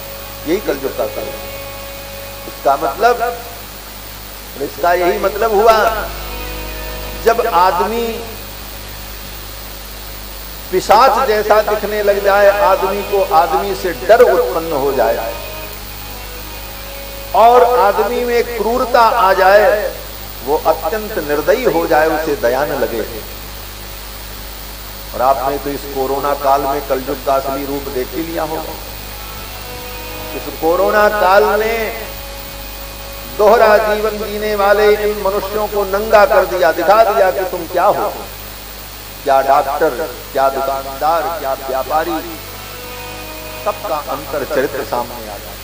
यही कलयुग का कर्म। इसका मतलब, इसका यही मतलब हुआ, जब आदमी पिशाच जैसा दिखने लग जाए, आदमी को आदमी से डर उत्पन्न हो जाए और आदमी में क्रूरता आ जाए, वो अत्यंत निर्दयी हो जाए, उसे दया न लगे। और आपने तो इस कोरोना काल में कलयुग का असली रूप देख ही लिया होगा। इस कोरोना काल ने दोहरा जीवन जीने वाले इन मनुष्यों को नंगा कर दिया, दिखा दिया कि तुम क्या हो। क्या डॉक्टर, क्या दुकानदार, क्या व्यापारी, सबका अंतर चरित्र सामने आ जाता।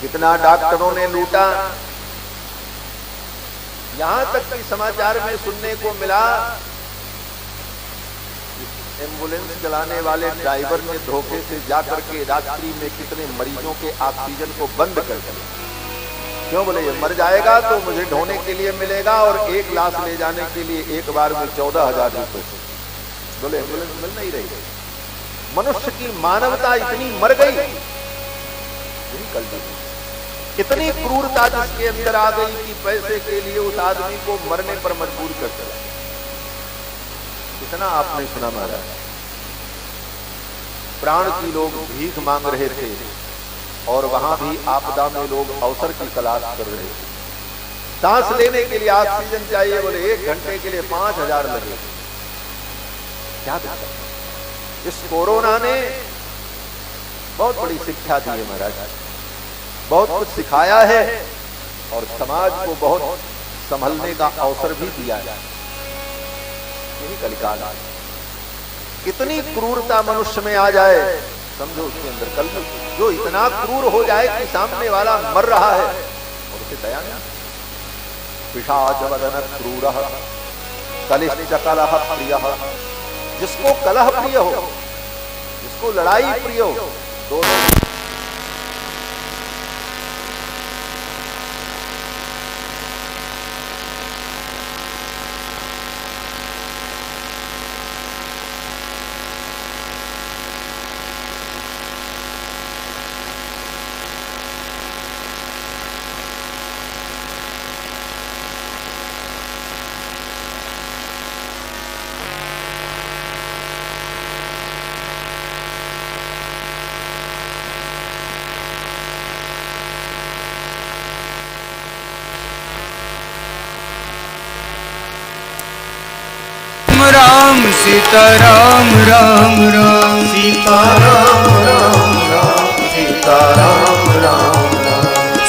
कितना डॉक्टरों ने लूटा, यहां तक कि समाचार में सुनने को मिला, एम्बुलेंस चलाने वाले ड्राइवर ने धोखे से जाकर के रात्रि में कितने मरीजों के ऑक्सीजन को बंद कर दिया। क्यों? बोले ये मर जाएगा तो मुझे ढोने के लिए मिलेगा, और एक लाश ले जाने के लिए एक बार में 14,000 रुपए। बोले एम्बुलेंस मिल नहीं रही। मनुष्य की मानवता इतनी मर गई, इतनी क्रूरता जिसके अंदर आ गई कि पैसे के लिए उस आदमी को मरने पर मजबूर कर दिया। इतना आपने सुना महाराज, प्राण की लोग भीख मांग रहे थे और वहां भी आपदा में लोग अवसर की तलाश कर रहे थे। सांस लेने के लिए ऑक्सीजन चाहिए, बोले 1 घंटे के लिए 5,000 लगे। क्या देखा? इस कोरोना ने बहुत बड़ी शिक्षा दी है महाराज, बहुत कुछ सिखाया है और समाज को बहुत संभलने का अवसर भी दिया है। यही कलिकाल है। इतनी क्रूरता मनुष्य में आ जाए, समझो उसके अंदर कलयुग, जो इतना क्रूर हो जाए कि सामने वाला मर रहा है और उसे दया नहीं। पिशाच वदन क्रूरः कलिश्च कलह प्रियः। जिसको कलह प्रिय हो, जिसको लड़ाई प्रिय हो, दोनों राम सीता राम राम राम सीता राम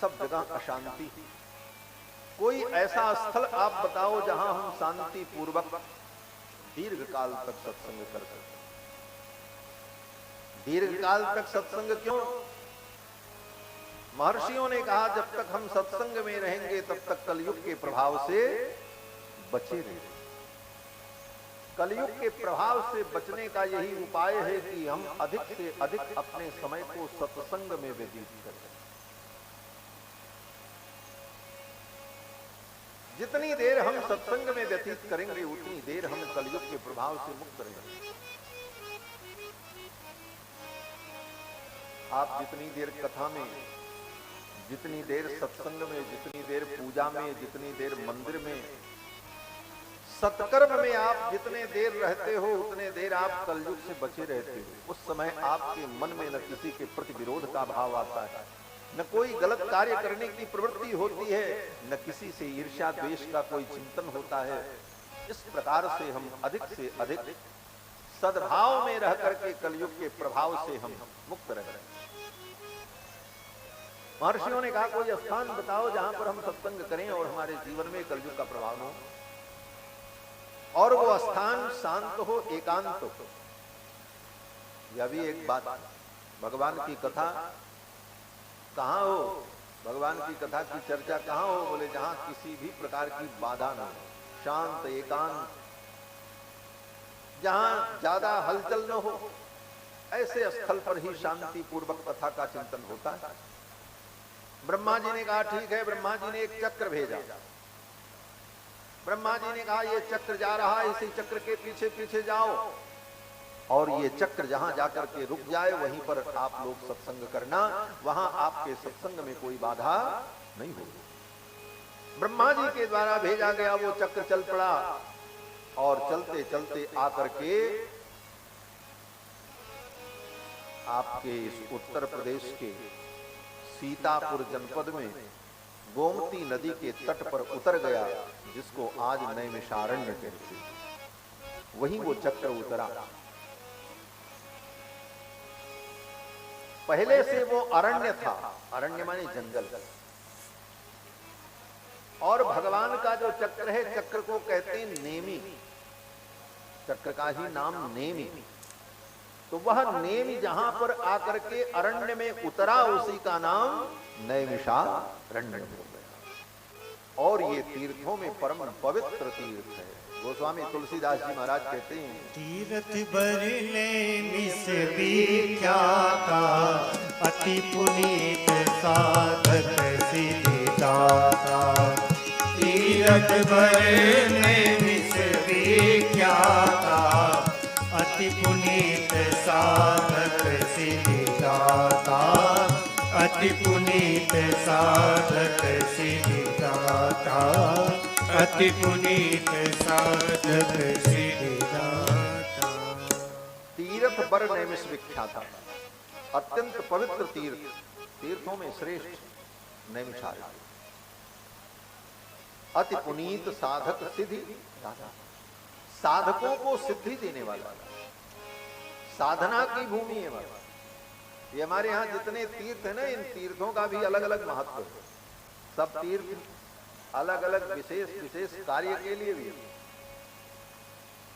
सब जगह अशांति। कोई ऐसा स्थल आप बताओ जहां हम शांति पूर्वक दीर्घ काल तक सत्संग कर सकते। दीर्घ काल तक सत्संग क्यों? महर्षियों ने कहा जब तक हम सत्संग में रहेंगे तब तक कलयुग के प्रभाव से बचे रहेंगे। कलयुग के प्रभाव से बचने का यही उपाय है कि हम अधिक से अधिक अपने समय को सत्संग में व्यतीत करें। जितनी देर हम सत्संग में व्यतीत करेंगे उतनी देर हम कलयुग के प्रभाव से मुक्त रहेंगे। आप जितनी देर कथा में, जितनी देर सत्संग में, जितनी देर पूजा में, जितनी देर मंदिर में, सत्कर्म में आप जितने देर रहते हो उतने देर आप कलयुग से बचे रहते हो। उस समय आपके मन में न किसी के प्रति विरोध का भाव आता है, न कोई गलत कार्य करने की प्रवृत्ति होती है, न किसी से ईर्ष्या द्वेष का कोई चिंतन होता है। इस प्रकार से हम अधिक से अधिक सद्भाव में रह करके कलयुग के प्रभाव से हम मुक्त रह रहे हैं। महर्षियों ने कहा कोई स्थान बताओ जहां पर हम सत्संग करें और हमारे जीवन में कलयुग का प्रभाव हो, और वो स्थान शांत हो, एकांत हो। यह भी एक बात। भगवान की कथा कहां हो, भगवान की कथा की चर्चा कहां हो? बोले जहां किसी भी प्रकार की बाधा न हो, शांत एकांत, जहां ज्यादा हलचल न हो, ऐसे स्थल पर ही शांति पूर्वक कथा का चिंतन होता है। ब्रह्मा जी ने कहा ठीक है। ब्रह्मा जी ने एक चक्र भेजा। ब्रह्मा जी ने कहा ये चक्र जा रहा है, इसी चक्र के पीछे पीछे जाओ, और ये चक्र जहां जाकर के रुक जाए वहीं पर आप लोग सत्संग करना, वहां आपके सत्संग में कोई बाधा नहीं होगी। ब्रह्मा जी के द्वारा भेजा गया वो चक्र चल पड़ा, और चलते चलते आकर के आपके इस उत्तर प्रदेश के सीतापुर जनपद में गोमती नदी के तट पर उतर गया, जिसको आज नैमिषारण्य कहते हैं। वहीं वो चक्र उतरा। पहले से वो अरण्य था, अरण्य माने जंगल, और भगवान का जो चक्र है, चक्र को कहते हैं नेमि, चक्र का ही नाम नेमि। तो वह नेमि जहां पर आकर के अरण्य में उतरा, उसी का नाम नैमिषारण्य हो गया। और ये तीर्थों में परम पवित्र तीर्थ है। गोस्वामी तुलसीदास जी महाराज कहते हैं, तीर्थ बरले मिस विख्याता, अति पुनीत साधक सिद्धि दाता। तीर्थ बरले मिस विख्याता, अति पुनीत साधक सिद्धि दाता। अति पुनीत साधक सिद्धि दाता। अति पुनीत साधक सिद्धि दाता। तीर्थ बर नैमिष विख्याता, अत्यंत पवित्र तीर्थ, तीर्थों में श्रेष्ठ नैमिषारण्य। अति पुनीत साधक सिद्धि दाता, साधकों को सिद्धि देने वाला, साधना की भूमि है वह। ये हमारे यहाँ जितने तीर्थ है ना, इन तीर्थों का भी अलग अलग महत्व है। सब तीर्थ अलग अलग विशेष विशेष कार्य के लिए भी।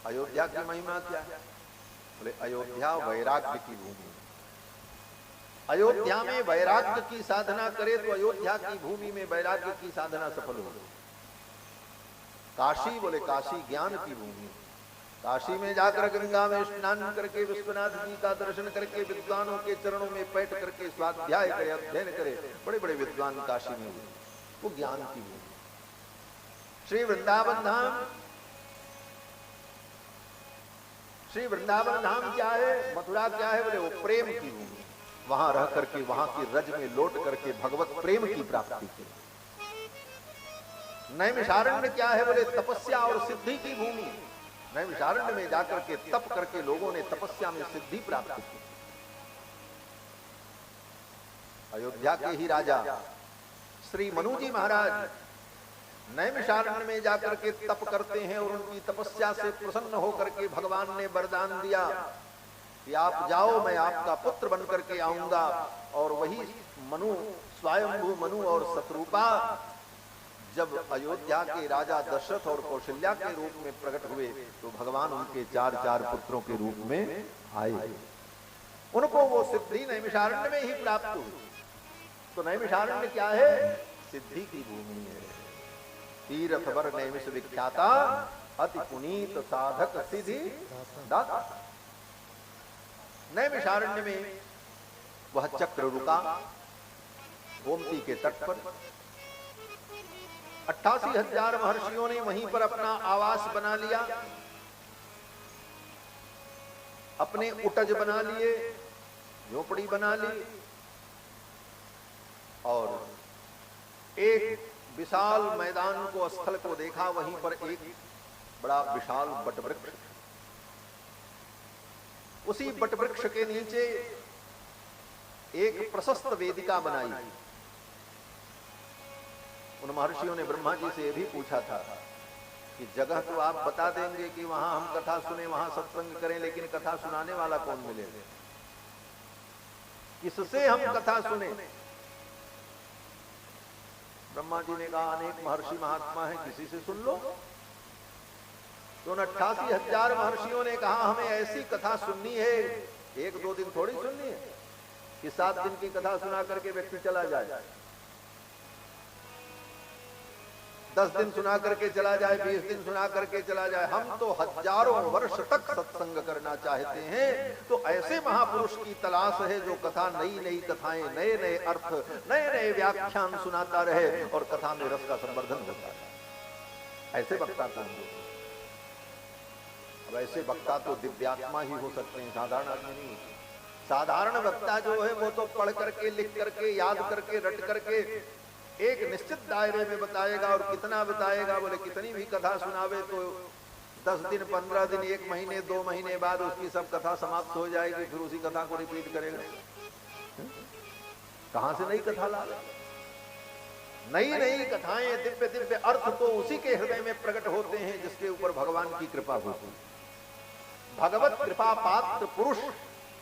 अयोध्या की महिमा क्या है? बोले अयोध्या वैराग्य की भूमि। अयोध्या में वैराग्य की साधना करे तो अयोध्या की भूमि में वैराग्य की साधना सफल हो। काशी, बोले काशी ज्ञान की भूमि। काशी में जाकर गंगा में स्नान करके विश्वनाथ जी का दर्शन करके विद्वानों के चरणों में बैठ करके स्वाध्याय करे, अध्ययन करे, बड़े बड़े विद्वान काशी में हुए, वो ज्ञान की भूमि। श्री वृंदावन धाम, श्री वृंदावन धाम क्या है, मथुरा क्या है? बोले वो प्रेम की भूमि। वहां रह करके, वहां की रज में लौट करके भगवत प्रेम की प्राप्ति की। नैमिषारण्य क्या है? बोले तपस्या और सिद्धि की भूमि। नैमिषारण्य में जाकर के तप करके लोगों ने तपस्या में सिद्धि प्राप्त की। अयोध्या के ही राजा श्री मनु जी महाराज नैमिषारण्य में जाकर के तप करते हैं, और उनकी तपस्या से प्रसन्न होकर के भगवान ने वरदान दिया कि आप जाओ, मैं आपका पुत्र बन करके आऊंगा। और वही मनु स्वयंभू मनु और शत्रुपा जब अयोध्या के राजा दशरथ और कौशल्या के रूप में प्रकट हुए तो भगवान उनके 4 पुत्रों के रूप में आए। उनको वो सिद्धि नैमिषारण्य में ही प्राप्त हुई। तो नैमिषारण्य क्या है? सिद्धि की भूमि है। तीर्थ वर नैमिष विख्याता अति पुनीत साधक सिद्धि दाता। नैमिषारण्य में वह चक्र रुका गोमती के तट पर। 88,000 महर्षियों ने वहीं पर अपना आवास बना लिया, अपने उटज बना लिए, झोपड़ी बना ली और एक विशाल मैदान को, स्थल को देखा। वहीं पर एक बड़ा विशाल बटवृक्ष, उसी बटवृक्ष के नीचे एक प्रशस्त वेदिका बनाई। उन महर्षियों ने ब्रह्मा जी से यह भी पूछा था कि जगह तो आप बता देंगे कि वहां हम कथा सुने, वहां सत्संग करें, लेकिन कथा सुनाने वाला कौन मिलेगा? किससे हम कथा सुने? ब्रह्मा जी ने कहा अनेक महर्षि महात्मा हैं, किसी से सुन लो। तो 88,000 महर्षियों ने कहा हमें ऐसी कथा सुननी है, 1-2 दिन थोड़ी सुननी है कि 7 दिन की कथा सुना करके व्यक्ति चला जाए, 10 दिन सुना करके चला जाए, 20 दिन सुना करके चला जाए। हम तो हजारों वर्ष तक सत्संग करना चाहते हैं। तो ऐसे महापुरुष की तलाश है जो कथा, नई नई कथाएं, नए नए अर्थ, नए नए व्याख्यान सुनाता रहे और कथा में रस का संवर्धन होता है। ऐसे वक्ता कौन हो? अब ऐसे वक्ता तो दिव्यात्मा ही हो सकते हैं, साधारण आदमी नहीं। साधारण वक्ता जो है वो तो पढ़ करके, लिख करके, याद करके, रट करके एक निश्चित दायरे में बताएगा। और कितना बताएगा? बोले कितनी भी कथा सुनावे तो 10 दिन, 15 दिन, 1 महीने, 2 महीने बाद उसकी सब कथा समाप्त हो जाएगी, फिर उसी कथा को रिपीट करेगा। कहां से नई कथा ला? नई नई कथाएं, दिव्य दिव्य अर्थ तो उसी के हृदय में प्रकट होते हैं जिसके ऊपर भगवान की कृपा होती है। भगवत कृपा पात्र पुरुष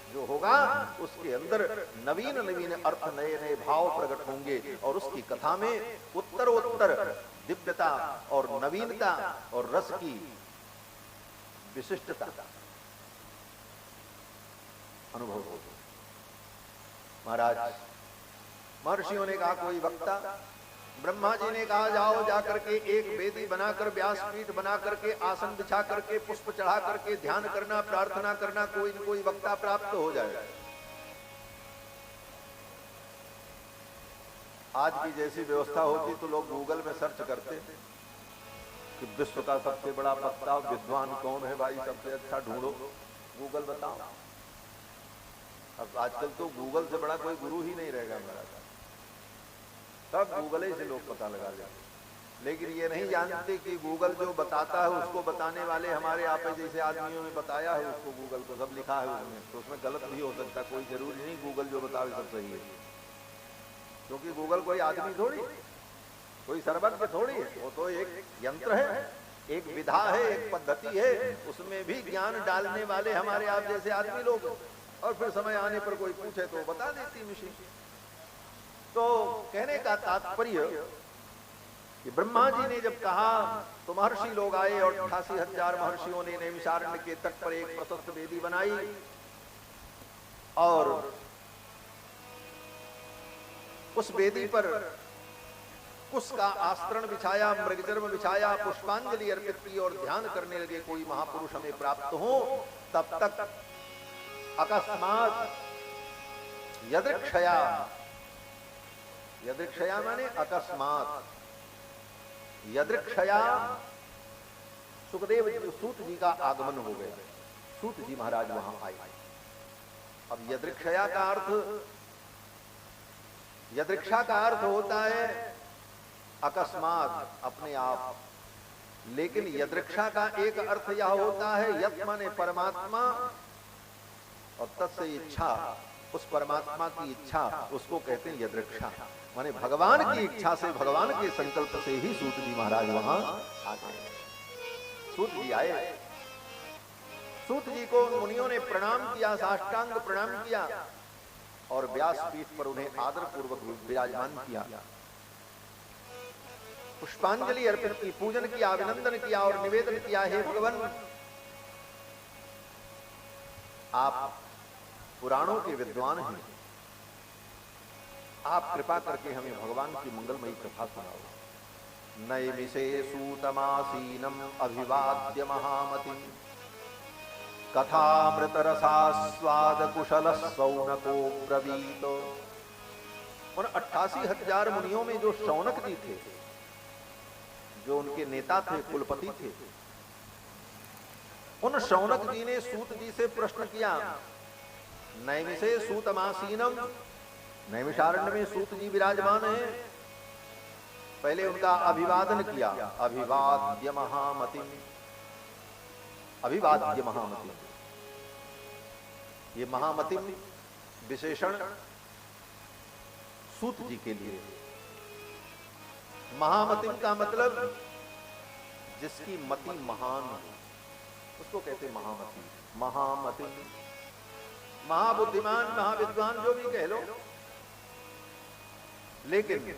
जो होगा उसके अंदर नवीन नवीन अर्थ, नए नए भाव प्रकट होंगे और उसकी कथा में उत्तरोत्तर दिव्यता और नवीनता और रस की विशिष्टता अनुभव होगी। महाराज महर्षियों ने कहा कोई वक्ता, ब्रह्मा जी ने कहा जाओ जाकर के एक वेदी बनाकर, व्यासपीठ बना करके, आसन बिछा करके, पुष्प चढ़ा करके ध्यान करना, प्रार्थना करना, कोई न कोई वक्ता प्राप्त हो जाए। आज की जैसी व्यवस्था होती तो लोग गूगल में सर्च करते कि विश्व का सबसे बड़ा वक्ता विद्वान कौन है भाई, सबसे अच्छा ढूंढो, गूगल बताओ। अब आजकल तो गूगल से बड़ा कोई गुरु ही नहीं रहेगा मेरा, सब गूगल ही से लोग पता लगा लेते। लेकिन ये नहीं जानते कि गूगल जो बताता है उसको बताने वाले हमारे आप जैसे आदमियों ने बताया है उसको, गूगल को सब लिखा है उसमें, तो उसमें गलत भी हो सकता, कोई जरूरी नहीं गूगल जो बतावे सब सही है। क्योंकि गूगल कोई आदमी थोड़ी, कोई सर्वज्ञ थोड़ी है, वो तो एक यंत्र है, एक विधा है, एक पद्धति है, उसमें भी ज्ञान डालने वाले हमारे आप जैसे आदमी लोग, और फिर समय आने पर कोई पूछे तो बता देती मशीन। तो कहने का तात्पर्य कि ब्रह्मा जी ने जब कहा तो महर्षि लोग आए और 88,000 महर्षियों ने नैमिषारण्य के तट पर एक प्रशस्त वेदी बनाई और उस वेदी पर कुश का आस्तरण बिछाया, मृगचर्म बिछाया, पुष्पांजलि अर्पित की और ध्यान करने लगे कोई महापुरुष हमें प्राप्त हो। तब तक अकस्मात यदृक्षया, यदृक्षया माने अकस्मात, यदृक्षया सुखदेव सूत जी का आगमन हो गया। सूत जी महाराज वहां आए। अब यदृक्षया का अर्थ, यदृक्षा का अर्थ होता है अकस्मात, अपने आप, लेकिन यदृक्षा का एक अर्थ यह होता है यत् माने परमात्मा और तत्से इच्छा, उस परमात्मा की इच्छा, उसको कहते हैं यदृक्षा, माने भगवान की इच्छा से, भगवान के संकल्प से ही सूत जी महाराज वहां आ गए। सूत जी आए, सूत जी को मुनियों ने प्रणाम किया, साष्टांग प्रणाम किया और व्यासपीठ पर उन्हें आदर पूर्वक विराजमान किया, पुष्पांजलि अर्पित की, पूजन किया, अभिनंदन किया और निवेदन किया, हे भगवान, आप पुराणों के विद्वान हैं, आप कृपा करके हमें भगवान की मंगलमयी कथा सुनाओ। नैमिषे सूतमासीनम अभिवाद्य महामतिम कथामृत रसास्वाद कुशल सौनको ब्रवीत। उन 88,000 मुनियों में जो शौनक जी थे, जो उनके नेता थे, कुलपति थे, उन शौनक जी ने सूत जी से प्रश्न किया, नैमिषे सूतमासीनम, नैमिषारण्य में सूत जी विराजमान हैं, पहले उनका अभिवादन किया, अभिवाद्य महामतिम, अभिवाद्य महामतिम। ये महामतिम विशेषण सूत जी के लिए। महामतिम का मतलब जिसकी मति महान हो, उसको कहते महामति। महामतिम, महाबुद्धिमान, महाविद्वान, जो भी कह लो, लेकिन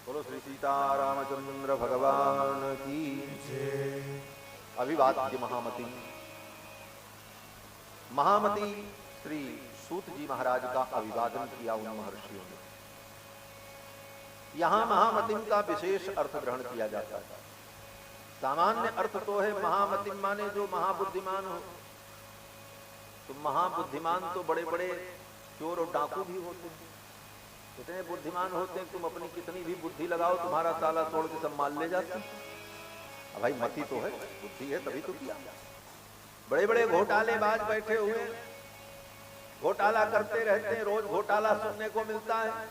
बोलो श्री सीतारामचंद्र भगवान की जय। अभिवाद्य महामति, महामति श्री सूत जी महाराज का अभिवादन किया उन महर्षियों ने। यहां महामतिम का विशेष अर्थ ग्रहण किया जाता है। सामान्य अर्थ तो है महामतिम माने जो महाबुद्धिमान हो। तो महाबुद्धिमान तो बड़े बड़े चोर और डाकू भी होते हैं, इतने बुद्धिमान होते हैं, तुम अपनी कितनी भी बुद्धि लगाओ, तुम्हारा ताला तोड़ के सब माल ले जाते हैं। अब भाई मति तो है, बुद्धि है, तभी तो किया। बड़े बड़े घोटालेबाज बैठे हुए घोटाला करते रहते हैं, रोज घोटाला सुनने को मिलता है।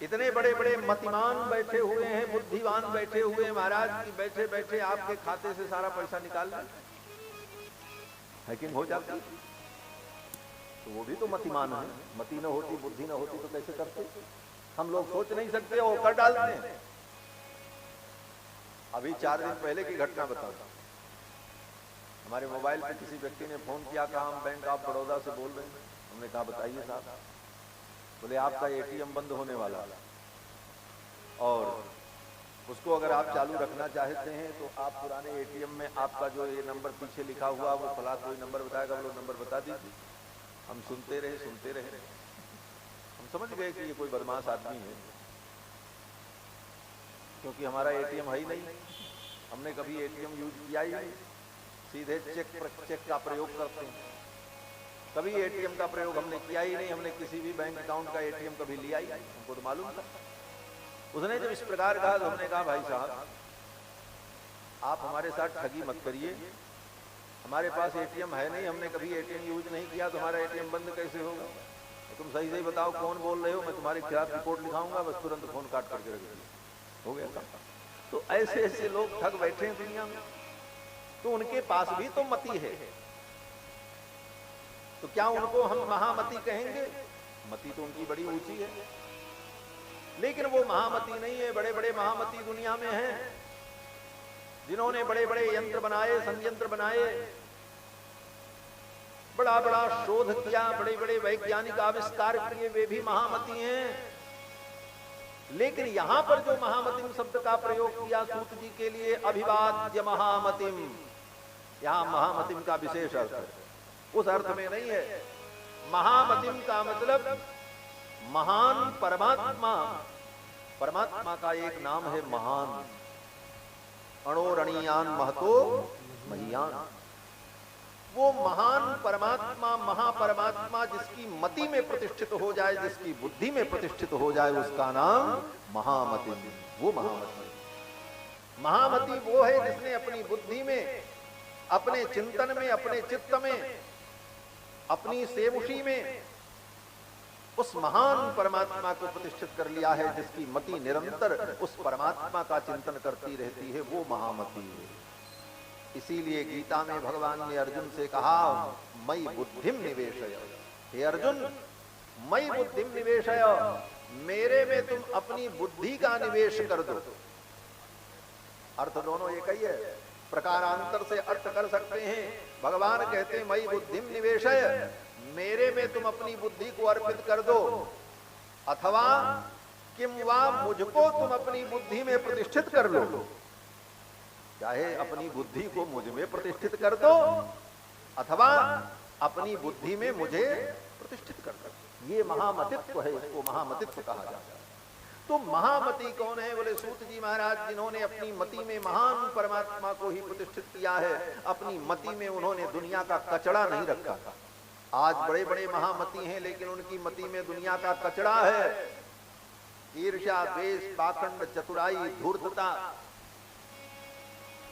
इतने बड़े बड़े मतिमान बैठे हुए हैं, बुद्धिमान बैठे हुए हैं महाराज की, बैठे बैठे आपके खाते से सारा पैसा निकाल लें, हैकिंग हो जाती है। तो वो भी तो मतिमान है। मति न होती, बुद्धि न होती तो कैसे करते? हम लोग सोच नहीं सकते, वो कर डालते हैं। अभी 4 दिन पहले की घटना बताओ। हमारे मोबाइल पे किसी व्यक्ति ने फोन किया, कहा हम बैंक ऑफ बड़ौदा से बोल रहे हैं। हमने कहा बताइए साहब। बोले आपका एटीएम बंद होने वाला और उसको अगर आप चालू रखना चाहते हैं तो आप पुराने एटीएम में आपका जो ये नंबर पीछे लिखा हुआ वो फला कोई नंबर बताएगा, वो नंबर बता दीजिए। हम सुनते रहे। हम समझ गए कि ये कोई बदमाश आदमी है, क्योंकि हमारा एटीएम है ही नहीं, हमने कभी एटीएम यूज किया ही नहीं, सीधे चेक का प्रयोग करते हैं। कभी एटीएम का प्रयोग हमने किया ही नहीं, हमने किसी भी बैंक अकाउंट का एटीएम कभी लिया ही नहीं, हमको तो मालूम था। उसने जब इस प्रकार कहा तो हमने कहा भाई साहब आप हमारे साथ ठगी मत करिए, हमारे पास एटीएम है नहीं, हमने कभी एटीएम यूज नहीं किया, तो हमारा एटीएम बंद कैसे होगा? तो तुम सही सही बताओ कौन बोल रहे हो, मैं तुम्हारे खिलाफ रिपोर्ट लिखाऊंगा। बस तुरंत फोन काट करके रख दिया, हो गया था। तो ऐसे ऐसे लोग ठग बैठे हैं दुनिया में, तो उनके पास भी तो मति है, तो क्या उनको हम महामति कहेंगे? मति तो उनकी बड़ी ऊंची है, लेकिन वो महामति नहीं है। बड़े बड़े महामति दुनिया में हैं, जिन्होंने बड़े बड़े यंत्र बनाए, संयंत्र बनाए, बड़ा बड़ा शोध किया, बड़े बड़े वैज्ञानिक आविष्कार किए, वे भी महामति हैं। लेकिन यहां पर जो महामतिम शब्द का प्रयोग किया सूत जी के लिए, अभिवाद्य महामतिम, यहां महामतिम का विशेष अर्थ है, उस अर्थ में नहीं है। महामतिम का मतलब महान परमात्मा, परमात्मा का एक नाम है महान। अणोरणीयान महतो महियान, वो महान परमात्मा, महापरमात्मा जिसकी मति में प्रतिष्ठित हो जाए, जिसकी बुद्धि में प्रतिष्ठित हो जाए, उसका नाम महामति। वो महामति, महामति वो है जिसने अपनी बुद्धि में, अपने चिंतन में, अपने चित्त में, अपनी सेमुषी में उस महान परमात्मा को प्रतिष्ठित कर लिया है, जिसकी मति निरंतर उस परमात्मा का चिंतन करती रहती है, वो महामति है। इसीलिए गीता में भगवान ने अर्जुन से कहा, मयि बुद्धिम निवेशय। हे अर्जुन, मयि बुद्धिम निवेशय, मेरे में तुम अपनी बुद्धि का निवेश कर दो। अर्थ दोनों एक ही है, प्रकारांतर से अर्थ कर सकते हैं। भगवान कहते हैं मयि बुद्धिम निवेशय, मेरे में तुम अपनी बुद्धि को अर्पित कर दो, अथवा किम वा मुझको तुम अपनी बुद्धि में प्रतिष्ठित कर लो। चाहे अपनी बुद्धि को मुझ में प्रतिष्ठित कर दो, अथवा अपनी बुद्धि में मुझे प्रतिष्ठित कर दो। ये महामतित्व है, इसको महामतित्व कहा जाता है। तो महामति कौन है? बोले सूत जी महाराज, जिन्होंने अपनी मति में महान परमात्मा को ही प्रतिष्ठित किया है। अपनी मति में उन्होंने दुनिया का कचड़ा नहीं रखा था। आज बड़े बड़े महामति हैं, लेकिन उनकी मति में दुनिया का कचड़ा है। ईर्ष्या, द्वेष, पाखंड, चतुराई, धूर्तता,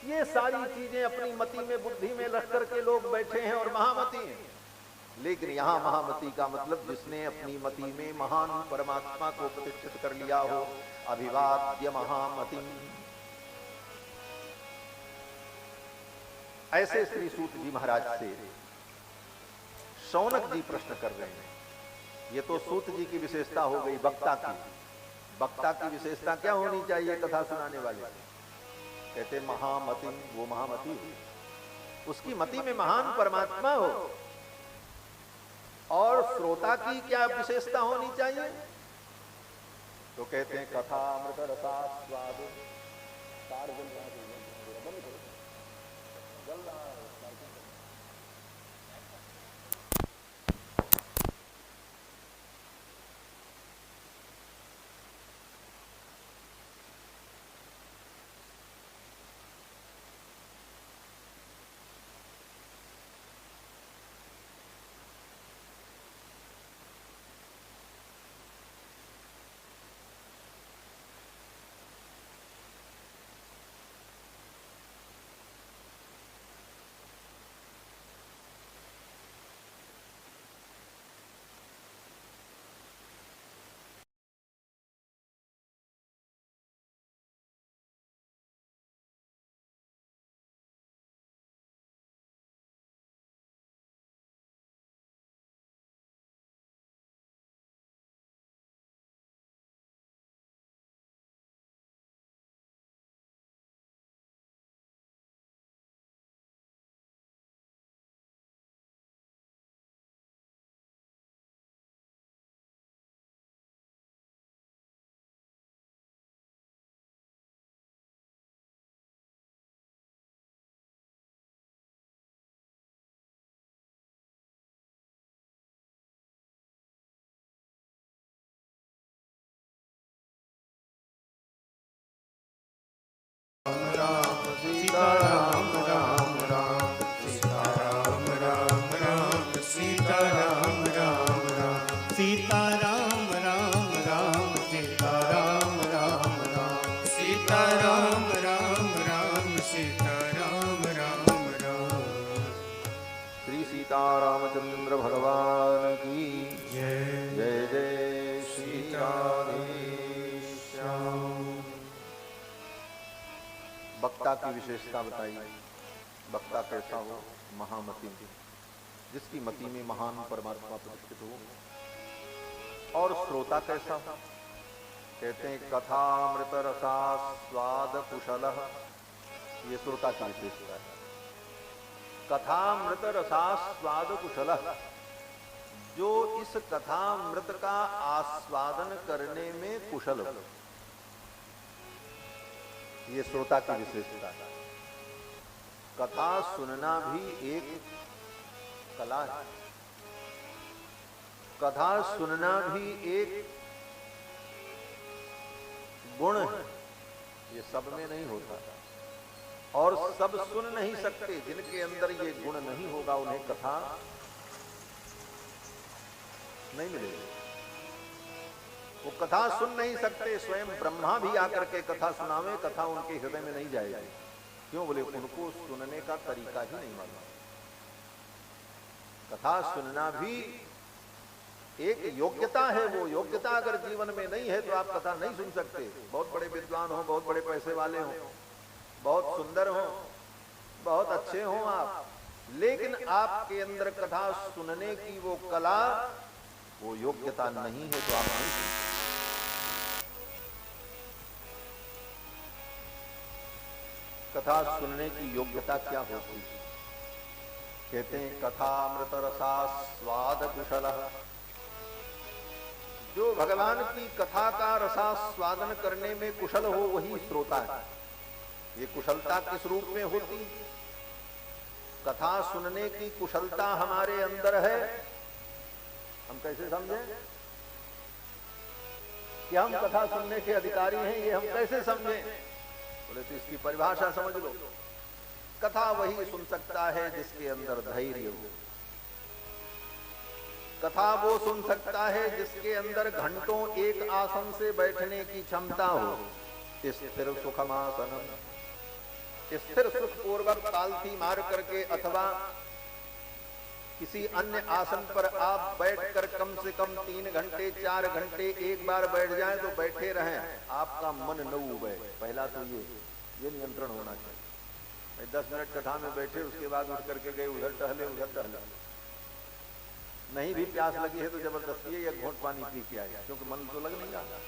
ये सारी चीजें अपनी मति में, बुद्धि में रख करके लोग बैठे हैं और महामति हैं। लेकिन यहां महामति का मतलब जिसने अपनी मति में महान परमात्मा को प्रतिष्ठित कर लिया हो। अभिवाद्य महामति। ऐसे श्री सूत जी महाराज से शौनक जी प्रश्न कर रहे हैं। ये तो सूत जी की विशेषता हो गई, वक्ता की। वक्ता की विशेषता क्या होनी चाहिए कथा सुनाने वाले? कहते महामति, वो महामति, उसकी मति में महान परमात्मा हो। और श्रोता की क्या विशेषता होनी चाहिए? तो कहते हैं कथा अमृत रसास्वाद। सीता राम राम राम, सीता राम राम राम, सीता राम राम राम, सीता राम राम राम, सीता राम राम राम, सीता राम राम राम, सीता राम राम राम। श्री सीता रामचंद्र भगवान की जय जय। जय श्री राधेश्याम। वक्ता की विशेषता बताई। वक्ता कैसा हो? महामति, जिसकी मति में महान परमात्मा प्रतिष्ठित हो। और श्रोता कैसा हो? कहते हैं कथा अमृत रसास्वाद कुशलः। ये श्रोता की विशेषता है। कथा अमृत रसास्वाद कुशलः, जो इस कथा अमृत का आस्वादन करने में कुशल हो। ये श्रोता की विशेषता है। कथा सुनना भी एक कला है। कथा सुनना भी एक गुण है। ये सब में नहीं होता, और सब सुन नहीं सकते। जिनके अंदर ये गुण नहीं होगा उन्हें कथा नहीं मिलेगी। वो कथा सुन नहीं सकते। स्वयं ब्रह्मा भी आकर के कथा सुनावे, कथा उनके हृदय में नहीं जाएगी। क्यों? बोले उनको सुनने का तरीका ही नहीं मालूम। कथा सुनना भी एक योग्यता है। वो योग्यता अगर जीवन में नहीं है तो आप कथा नहीं सुन सकते। बहुत बड़े विद्वान हो, बहुत बड़े पैसे वाले हो, बहुत सुंदर हो, बहुत अच्छे हों आप, लेकिन आपके अंदर कथा सुनने की वो कला, वो योग्यता नहीं है तो आप नहीं सुन सकते। कथा सुनने की योग्यता क्या होती है? कहते हैं कथामृत रसास्वाद कुशल। जो भगवान की कथा का रसास्वादन करने में कुशल हो वही श्रोता है। ये कुशलता किस रूप में होती? कथा सुनने की कुशलता हमारे अंदर है। हम कैसे समझें कि हम कथा सुनने के अधिकारी हैं? ये हम कैसे समझें? बोले तो इसकी परिभाषा समझ लो। कथा वही सुन सकता है जिसके अंदर धैर्य हो। कथा वो सुन सकता है जिसके अंदर घंटों एक आसन से बैठने की क्षमता हो। स्थिर सुखमासनम, स्थिर सुख पूर्वक तालथी मार करके अथवा किसी अन्य आसन पर आप बैठकर कम से कम 3 घंटे 4 घंटे एक बार बैठ जाएं तो बैठे रहें, आपका मन न उबे। पहला तो ये नियंत्रण होना चाहिए। 10 मिनट कथा में बैठे, उसके बाद उठ करके गए उधर टहले। नहीं भी प्यास लगी है तो जबरदस्ती है या घोंट पानी पी के आएगा, क्योंकि मन तो लग नहीं रहा।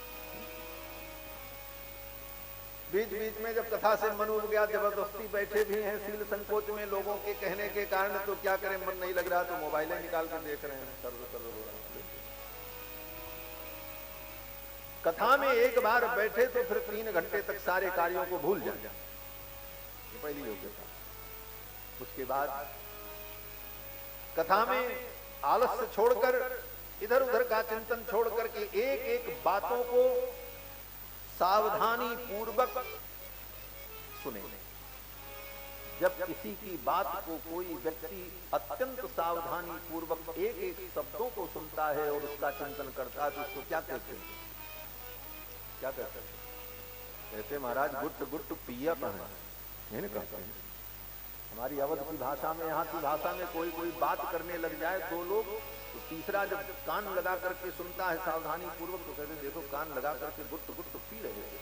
बीच बीच में जब कथा से मन उब गया, जबरदस्ती बैठे भी हैं सील संकोच में लोगों के कहने के कारण, तो क्या करें, मन नहीं लग रहा तो मोबाइलें निकाल कर देख रहे हैं, सर्व हो रहा है। कथा में एक बार बैठे तो फिर 3 घंटे तक सारे कार्यों को भूल जाए, ये पहली योग्यता। उसके बाद कथा में आलस्य छोड़कर, इधर उधर का चिंतन छोड़कर के एक एक बातों को सावधानी पूर्वक सुने। जब किसी की बात को कोई व्यक्ति अत्यंत सावधानी पूर्वक एक एक शब्दों को सुनता है और उसका चिंतन करता है तो उसको क्या कहते हैं? क्या कहते हैं? कहते महाराज गुट गुट पिया है, कहते हैं। हमारी अवध की भाषा में, यहाँ की भाषा में कोई बात करने लग जाए दो लोग, तो तीसरा जब कान लगा करके सुनता है सावधानी पूर्वक तो कहते देखो कान लगा करके गुट गुट पी रहे थे।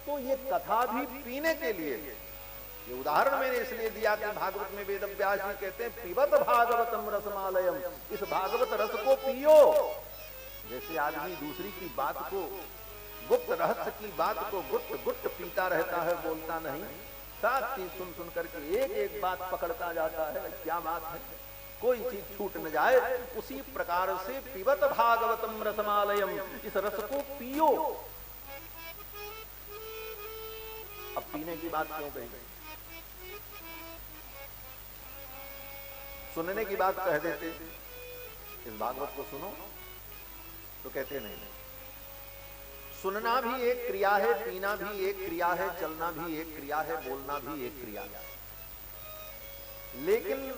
तो ये कथा भी पीने के लिए, ये उदाहरण मैंने इसलिए दिया कि भागवत में वेद व्यास जी कहते हैं पिबत भागवतम रसमालयम, इस भागवत रस को पियो। जैसे आदमी दूसरी की बात को, गुप्त रहस्य की बात को गुट गुट पीता रहता है, बोलता नहीं, साथ चीज सुन सुन करके एक एक बात पकड़ता जाता है, क्या बात है, कोई चीज छूट न जाए, उसी प्रकार से पिबत भागवतम रसमालयम, इस रस को पियो। अब पीने की बात क्यों कही? सुनने की बात कह देते, इस भागवत को सुनो, तो कहते नहीं। सुनना भी एक क्रिया है, पीना भी एक क्रिया है, चलना भी एक क्रिया है, बोलना भी एक क्रिया है। लेकिन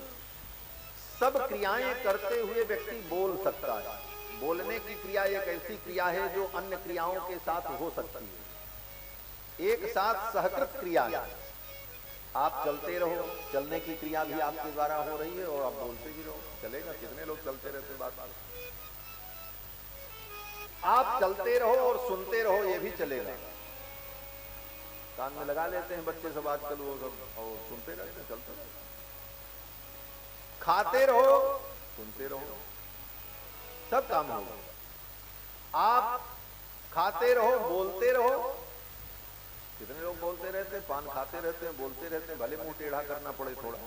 सब क्रियाएं करते हुए व्यक्ति बोल सकता है। बोलने की क्रिया एक ऐसी क्रिया है जो अन्य क्रियाओं के साथ हो सकती है, एक साथ सहकृत क्रिया है। आप चलते रहो, चलने की क्रिया भी आपके द्वारा हो रही है और आप बोलते भी रहो, चलेगा। कितने लोग चलते रहते बात, आप चलते रहो और सुनते रहो, ये भी चलेगा। कान में लगा लेते हैं बच्चे सब आजकल, वो सब, और सुनते रहते हैं, चलते रहते। खाते रहो, सुनते रहो, सब काम होगा। आप खाते रहो, बोलते रहो। कितने लोग बोलते रहते हैं, पान खाते रहते हैं, बोलते रहते हैं, भले मुंह टेढ़ा करना पड़े थोड़ा,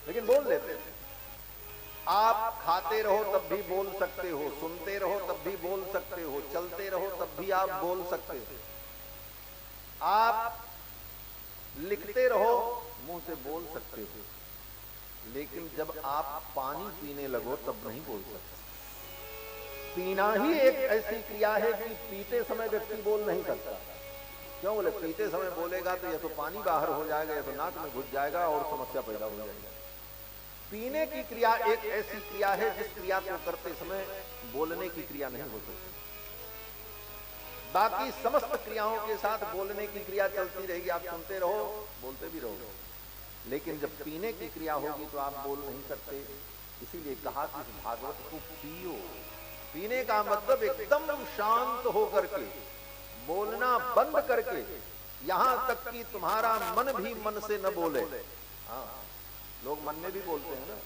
लेकिन बोल देते हैं। आप खाते रहो तब भी बोल सकते हो, सुनते रहो तब भी बोल सकते हो, चलते रहो तब भी आप बोल सकते हो। आप लिखते रहो, मुंह से बोल सकते हो, लेकिन जब आप पानी पीने लगो तब नहीं बोल सकते। पीना ही एक ऐसी क्रिया है कि पीते समय व्यक्ति बोल नहीं सकता। क्यों? बोले पीते समय बोलेगा तो या तो पानी बाहर हो जाएगा या तो नाक में घुस जाएगा और समस्या पैदा हो जाएगी। पीने की क्रिया एक ऐसी क्रिया है जिस क्रिया को करते समय बोलने की क्रिया नहीं हो सकती। बाकी समस्त क्रियाओं के साथ बोलने की क्रिया चलती रहेगी, आप सुनते रहो, बोलते भी रहो, लेकिन जब पीने की क्रिया होगी तो आप बोल नहीं सकते। इसीलिए कहा कि इस भागवत को पियो। पीने का मतलब एकदम शांत होकर के, बोलना बंद करके यहां तक कि तुम्हारा मन भी मन से न बोले। हाँ, लोग मन में भी बोलते हैं ना।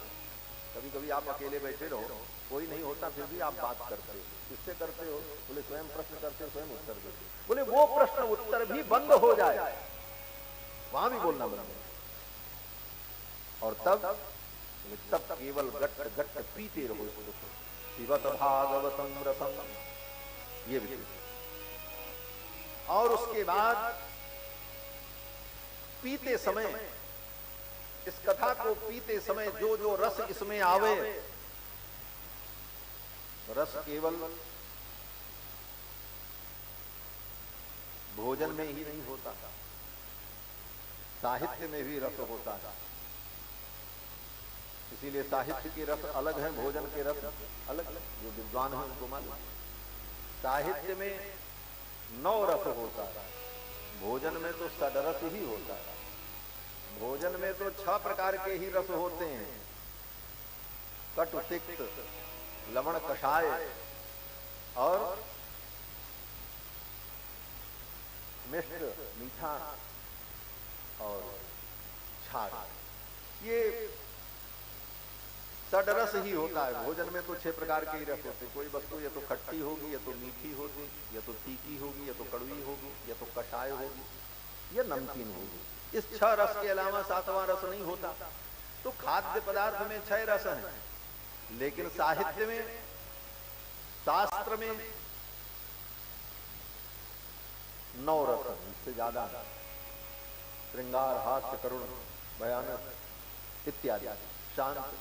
कभी कभी आप अकेले बैठे रहो, कोई नहीं होता, फिर भी आप बात करते हो। किससे करते हो? बोले स्वयं प्रश्न करते हो, स्वयं उत्तर देते हो। बोले वो प्रश्न उत्तर भी बंद हो जाए, वहां भी बोलना बंद हो। और तब केवल गट गट पीते रहो इसको, पिबत भागवतम रसम, ये भी। और उसके बाद पीते समय, इस कथा को पीते समय जो जो रस इसमें आवे, रस केवल भोजन में ही नहीं होता, साहित्य में भी रस होता है। इसीलिए साहित्य के रस अलग है, भोजन के रस अलग है। जो विद्वान है उनको मालूम। साहित्य में 9 रस होता है, भोजन में तो षड्रस ही होता है। भोजन में तो 6 प्रकार के ही रस होते हैं, कटु तिक्त, लवण कषाय और मिष्ट मीठा और छाछ। ये षड्रस ही होता है। भोजन में तो 6 प्रकार के ही रस होते हैं। कोई वस्तु या तो खट्टी होगी, या तो मीठी होगी, या तो तीखी होगी, या तो कड़वी होगी, या तो कषाय होगी, या नमकीन होगी। इस 6 रस के अलावा 7वां रस नहीं होता। तो खाद्य पदार्थ में 6 रस हैं, लेकिन साहित्य में, शास्त्र में 9 रस हैं, इससे ज्यादा। श्रृंगार, हास्य, करुण, भयानक इत्यादि, शांत।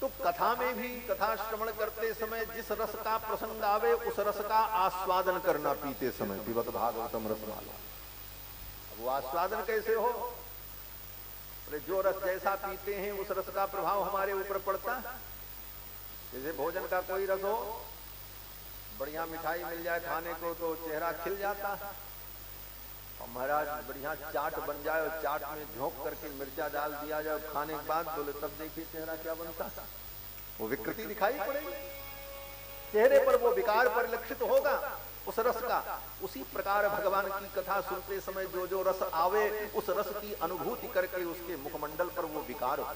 तो कथा में भी, कथा श्रवण करते समय जिस रस का प्रसंग आवे, उस रस का आस्वादन करना पीते समय। पिबत भागवतम रसमाला। वो आस्वादन कैसे हो? जो रस जैसा पीते हैं उस रस का प्रभाव हमारे ऊपर पड़ता है। जैसे भोजन का कोई रस हो, बढ़िया मिठाई मिल जाए खाने को तो चेहरा खिल जाता है। और महाराज बढ़िया चाट बन जाए और चाट में झोंक करके मिर्चा डाल दिया जाए खाने के बाद, बोले तब देखिए चेहरा क्या बनता है। वो विकृति दिखाई पड़ेगी, चेहरे पर वो विकार परिलक्षित होगा उस रस का। उसी प्रकार भगवान की कथा सुनते समय जो जो रस आवे, उस रस की अनुभूति करके उसके मुखमंडल पर वो विकार हो।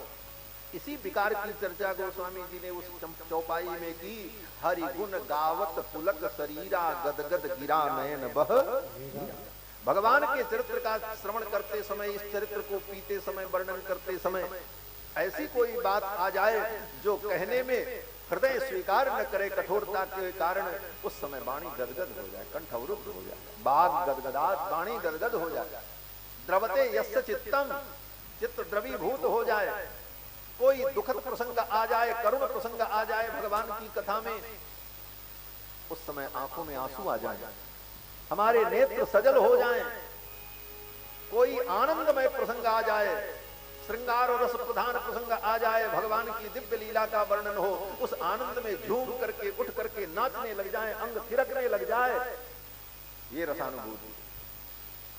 इसी विकार की चर्चा गोस्वामी जी ने उस चौपाई में की। हरि गुण गावत पुलक शरीरा, गदगद गिरा नयन बह। भगवान के चरित्र का श्रवण करते समय, इस चरित्र को पीते समय, वर्णन करते समय ऐसी कोई बात आ जाए जो कहने में हृदय स्वीकार न करे कठोरता के कारण, उस समय वाणी गदगद हो जाए, कंठ अवरुद्ध हो जाए, बाग गदगदात, वाणी गदगद हो जाए। द्रवते यस्य चित्तम, चित्त द्रवीभूत हो जाए। कोई दुखद प्रसंग आ जाए, करुण प्रसंग आ जाए भगवान की कथा में, उस समय आंखों में आंसू आ जाए, हमारे नेत्र सजल हो जाएं। कोई आनंदमय प्रसंग आ जाए, श्रृंगार और रस प्रधान प्रसंग आ जाए, भगवान की दिव्य लीला का वर्णन हो, उस आनंद में झूम करके, उठ करके नाचने लग जाए, अंग थिरकने लग जाए। ये रसानुभूति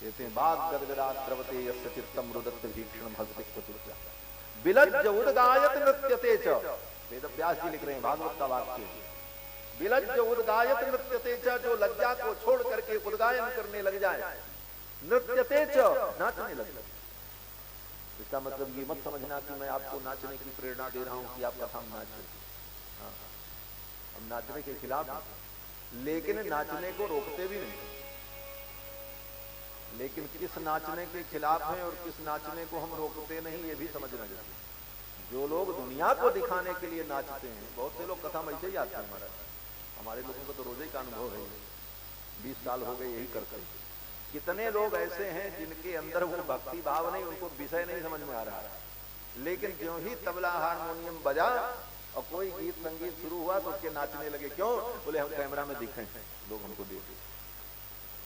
कहते हैं। बाग गदगदा द्रवते यस्य चित्तम रुदत भीक्षण भक्ति बिलज्ज उद्गायत नृत्यते च। वेद व्यास जी लिख रहे हैं भागवत का वाक्य। बिलज्ज उद्गायत नृत्यते च, जो लज्जा को छोड़ करके उद्गायन करने लग जाए, नृत्यते च, नाचने लग जाए। इसका मतलब ये मत समझना कि मैं आपको नाचने की प्रेरणा दे रहा हूं कि आप कथा में नाचें। हम नाचने के खिलाफ हैं, लेकिन नाचने को रोकते भी नहीं। लेकिन किस नाचने के खिलाफ हैं और किस नाचने को हम रोकते नहीं, ये भी समझना चाहिए। जो लोग दुनिया को दिखाने के लिए नाचते हैं, बहुत से लोग कथा में ऐसे ही आते हैं। हमारे लोगों को तो रोजे का अनुभव है, 20 साल हो गए यही करते। कितने लोग ऐसे हैं जिनके अंदर वो भक्ति भाव नहीं, उनको विषय नहीं समझ में आ रहा है, लेकिन ज्यों ही तबला हारमोनियम बजा और कोई गीत संगीत शुरू हुआ तो उसके नाचने लगे। क्यों? बोले हम कैमरा में दिखे, लोग हमको देखे,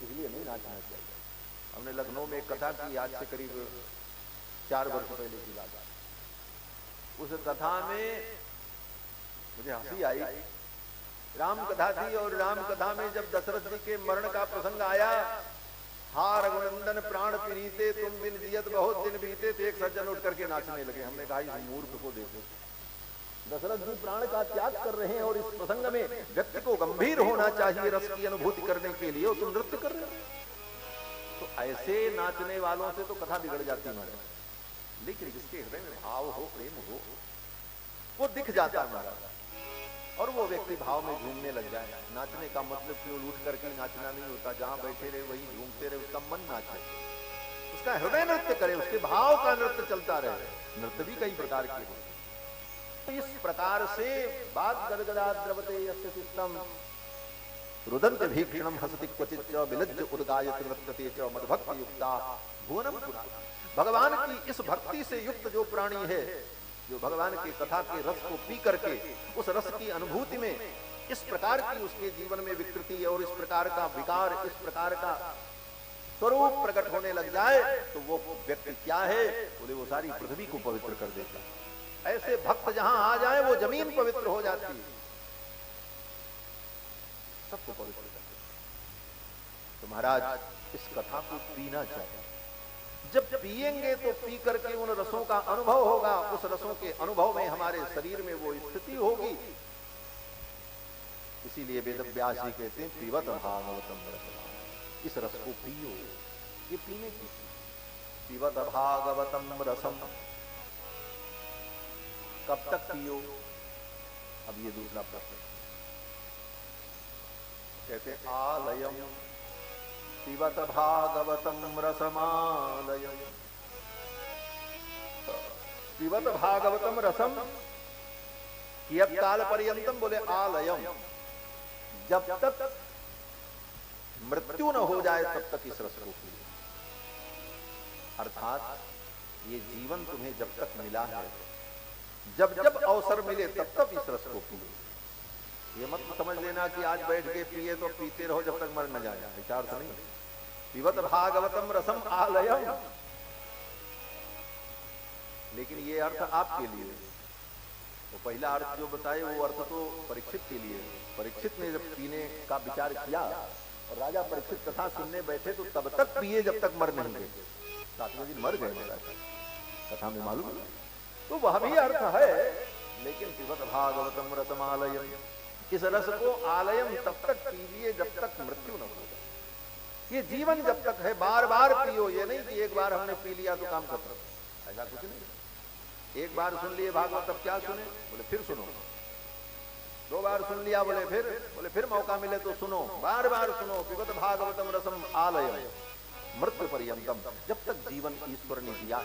इसलिए नहीं नाचना चाहिए। हमने लखनऊ में एक कथा की, आज से करीब 4 वर्ष पहले की बात। उस कथा में मुझे हंसी आई। राम कथा थी, और राम कथा में जब दशरथ जी के मरण का प्रसंग आया, हा रघुनंदन प्राण प्रीते तुम बिन जियत बहुत दिन बीते, तो एक सज्जन उठ करके नाचने लगे। हमने कहा इस मूर्ख को देखो, दशरथ जी प्राण का त्याग कर रहे हैं और इस प्रसंग में व्यक्ति को गंभीर होना चाहिए रस की अनुभूति करने के लिए, और तुम नृत्य कर रहे हो। तो ऐसे नाचने वालों से तो कथा बिगड़ जाती है महाराज। लेकिन जिसके हृदय में भाव हो, प्रेम हो, वो दिख जाता है महाराज, और वो व्यक्ति भाव में झूमने लग जाए। नाचने का मतलब केवल उठ करके नाचना नहीं होता, जहां बैठे रहे वही झूमते रहे, उसका मन नाचे, उसका हृदय नृत्य करे, उसके भाव का नृत्य चलता रहे। नृत्य भी कई प्रकार के होते। तो इस प्रकार से बात गदगदा द्रवते यस्य चित्तम रुदन्त भीक्षणम हसति क्वचित च विलज्ज उद्गायत नृत्यते च मदभक्ति युक्ता भुवनम पुरा। भगवान की इस भक्ति से युक्त जो प्राणी है, जो भगवान की कथा के रस को पी करके उस रस की अनुभूति में इस प्रकार की उसके जीवन में विकृति और इस प्रकार का विकार, इस प्रकार का स्वरूप प्रकट होने लग जाए, तो वो व्यक्ति क्या है? बोले वो सारी पृथ्वी को पवित्र कर देता है। ऐसे भक्त जहां आ जाए वो जमीन पवित्र हो जाती है, सबको पवित्र कर देता है। तो महाराज इस कथा को पीना चाहिए। जब पिएंगे तो पी करके उन रसों का अनुभव होगा, उस रसों के अनुभव में हमारे शरीर में वो स्थिति होगी। इसीलिए वेदव्यास जी कहते हैं पीवत भागवतम रसम, इस रस को पियो। ये पीने की पीवत भागवतम रसम, कब तक पियो? अब ये दूसरा प्रश्न। कहते आलयम पिबत भागवतम रसमालयम, पिबत भागवतम रसम कियत् काल पर्यंतम, बोले आलयम, जब तक मृत्यु न हो जाए तब तक इस रस को पियो। अर्थात ये जीवन तुम्हें जब तक मिला है, जब जब अवसर मिले तब तक इस रस को पियो। ये मत समझ लेना कि आज बैठ के पिए तो पीते रहो जब तक मर न जाए, विचार तो नहीं। पिबत भागवतम रसम आलयम, लेकिन ये अर्थ आपके लिए, तो पहला अर्थ जो बताए वो अर्थ तो परीक्षित के लिए। परीक्षित ने जब पीने का विचार किया और राजा परीक्षित कथा सुनने बैठे तो तब तक पिए जब तक मर नहीं गए। 7वें दिन मर गए महाराज, कथा में मालूम है। तो वह भी अर्थ है, लेकिन पिबत भागवतम रसमालयम, इस रस को आलयम तब तक पीजिए जब तक मृत्यु न हो। ये जीवन जब तक है बार बार पियो। ये नहीं कि एक बार हमने पी लिया तो काम खत्म, ऐसा कुछ नहीं। एक बार सुन लिए भागवत, तब क्या सुने? बोले फिर सुनो। 2 बार सुन लिया, बोले फिर मौका मिले तो सुनो, बार बार सुनो। पिबत भागवतम रसम आलयम मृत्यु पर्यंतम, जब तक जीवन ईश्वर ने दिया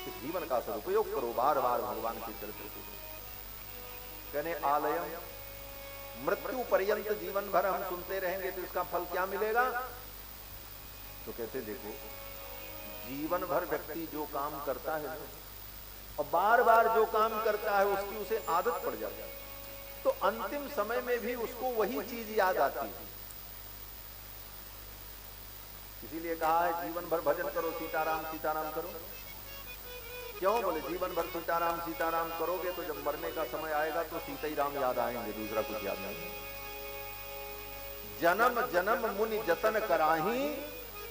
इस जीवन का सदुपयोग करो, बार बार भगवान के चरित्र को। कहने आलयम, मृत्यु पर्यंत जीवन भर हम सुनते रहेंगे तो इसका फल क्या मिलेगा? तो कहते देखो, जीवन भर व्यक्ति जो काम करता है और बार बार जो काम करता है उसकी उसे आदत पड़ जाती है, तो अंतिम समय में भी उसको वही चीज याद आती है। इसीलिए कहा है जीवन भर भजन करो, सीताराम सीताराम करो। क्यों? बोले जीवन भर सीताराम सीताराम करोगे तो जब मरने का समय आएगा तो सीता ही राम याद आएंगे, दूसरा कुछ याद नहीं। जन्म जन्म मुनि जतन कराही,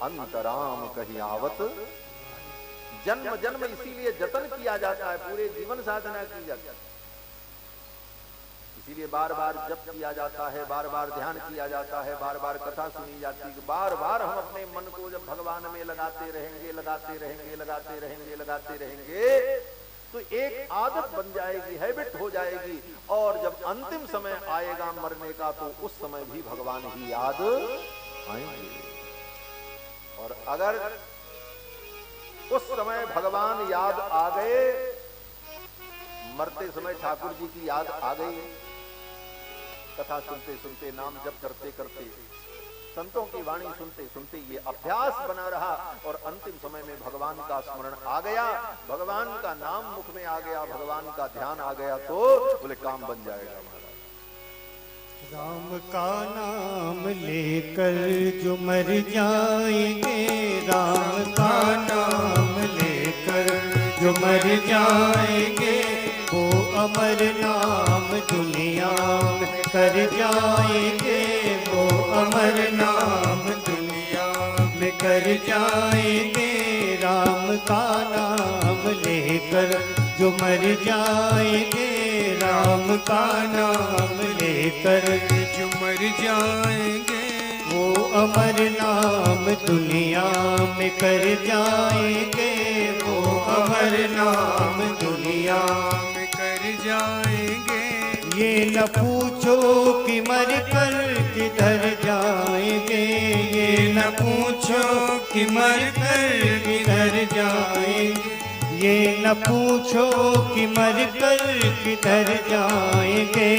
अंतराम कही आवत। जन्म जन्म इसीलिए जतन किया जाता है, पूरे जीवन साधना की जाती है। इसीलिए बार बार जप किया जाता है, बार बार ध्यान किया जाता है, बार बार कथा सुनी जाती है। बार बार हम अपने मन को जब भगवान में लगाते रहेंगे, लगाते रहेंगे, लगाते रहेंगे, लगाते रहेंगे, तो एक आदत बन जाएगी, हैबिट हो जाएगी। और जब अंतिम समय आएगा मरने का तो उस समय भी भगवान ही याद आएंगे। और अगर उस समय भगवान याद आ गए, मरते समय ठाकुर जी की याद आ गई, कथा सुनते सुनते, नाम जप करते करते, संतों की वाणी सुनते सुनते ये अभ्यास बना रहा और अंतिम समय में भगवान का स्मरण आ गया, भगवान का नाम मुख में आ गया, भगवान का ध्यान आ गया, तो बोले काम बन जाएगा महाराज। राम का नाम लेकर जो मर जाएंगे, राम का नाम लेकर जो मर जाएंगे, वो अमर नाम दुनिया में कर जाएंगे, वो अमर नाम दुनिया में कर जाएंगे। राम का नाम लेकर जो मर जाएंगे, राम का नाम लेकर जो मर जाएंगे वो अमर नाम दुनिया में कर जाएंगे, वो अमर नाम दुनिया में कर जाएंगे। ये न पूछो कि मर कर किधर जाएंगे, ये न पूछो कि मर कर किधर जाएंगे, ये न पूछो कि मर कर किधर जाएंगे,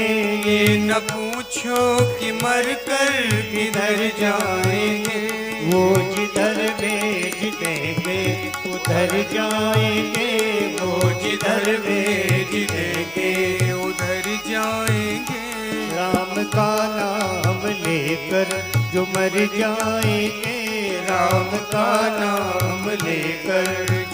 ये न पूछो कि मर कर किधर जाएंगे। वो जिधर भेज देंगे उधर जाएंगे, वो जिधर भेज देंगे उधर जाएंगे। राम का नाम लेकर जो मर जाएंगे, राम का नाम लेकर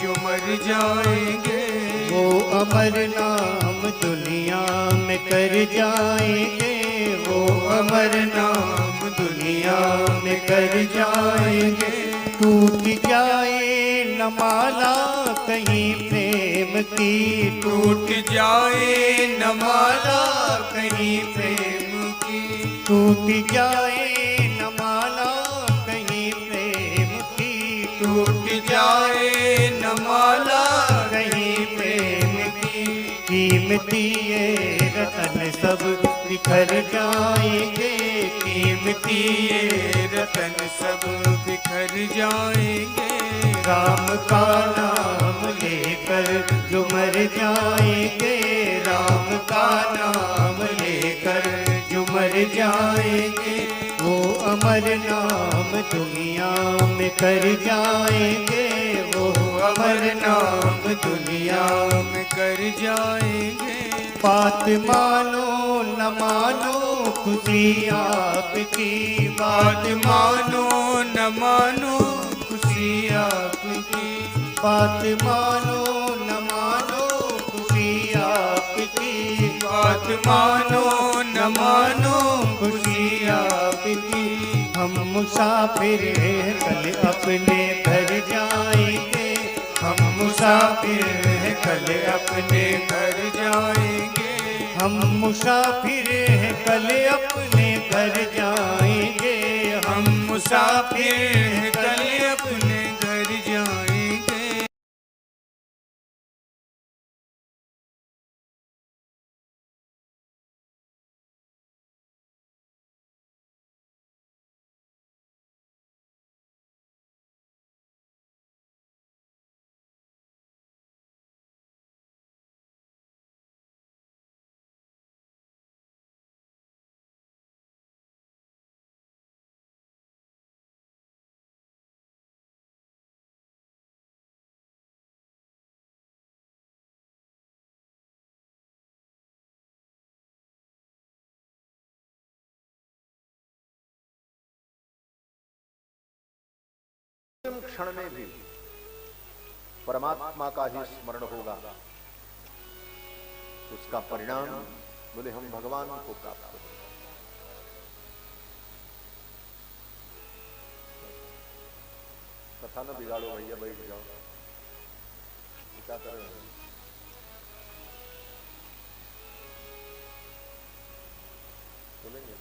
जो मर जाएंगे वो अमर नाम दुनिया में कर जाएंगे, वो अमर नाम दुनिया में कर जाएंगे। टूट जाए न माला कहीं प्रेम की, टूट जाए न माला कहीं प्रेम की, टूट जाए न माला कहीं प्रेम की, टूट जाए न माला कहीं प्रेम की। कीमती ये रतन सब बिखर जाएंगे, कीमती ये रतन सब बिखर जाएंगे। राम का नाम लेकर जो मर जाएंगे, राम का नाम लेकर जो मर जाएंगे, वो अमर नाम दुनिया में कर जाएंगे, वो अमर नाम दुनिया में कर जाएंगे। बात मानो न मानो खुशी आपकी, बात मानो न मानो खुशी आपकी, बात मानो न मानो खुशी आपकी, बात मानो न मानो खुशी आपकी। हम मुसाफिर हैं कल अपने घर जाएंगे, हम मुसाफिर हैं कल अपने घर जाएंगे। हम मुसाफिर हैं कल अपने घर जाएंगे, हम मुसाफिर हैं कल अपने घर जाएंगे। अंतिम क्षण में भी परमात्मा का ही स्मरण होगा तो उसका परिणाम बोले हम भगवान को प्राप्त होगा। कथा न बिगाड़ो भैया, बैठ जाओ। क्या कर रहे हो? बोलेंगे तो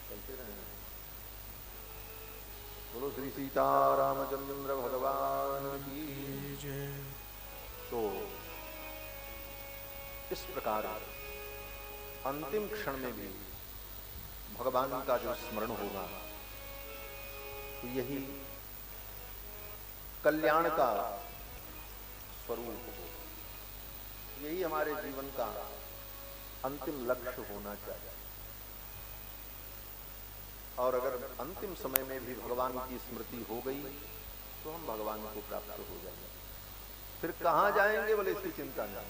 चलते रहेंगे। बोलो श्री सीतारामचंद्र भगवान की जय। तो इस प्रकार अंतिम क्षण में भी भगवान का जो स्मरण होगा तो यही कल्याण का स्वरूप हो, यही हमारे जीवन का अंतिम लक्ष्य होना चाहिए। और अगर अंतिम समय में भी भगवान की स्मृति हो गई तो हम भगवान को प्राप्त हो जाएंगे। फिर कहां जाएंगे बोले इसकी चिंता नहीं।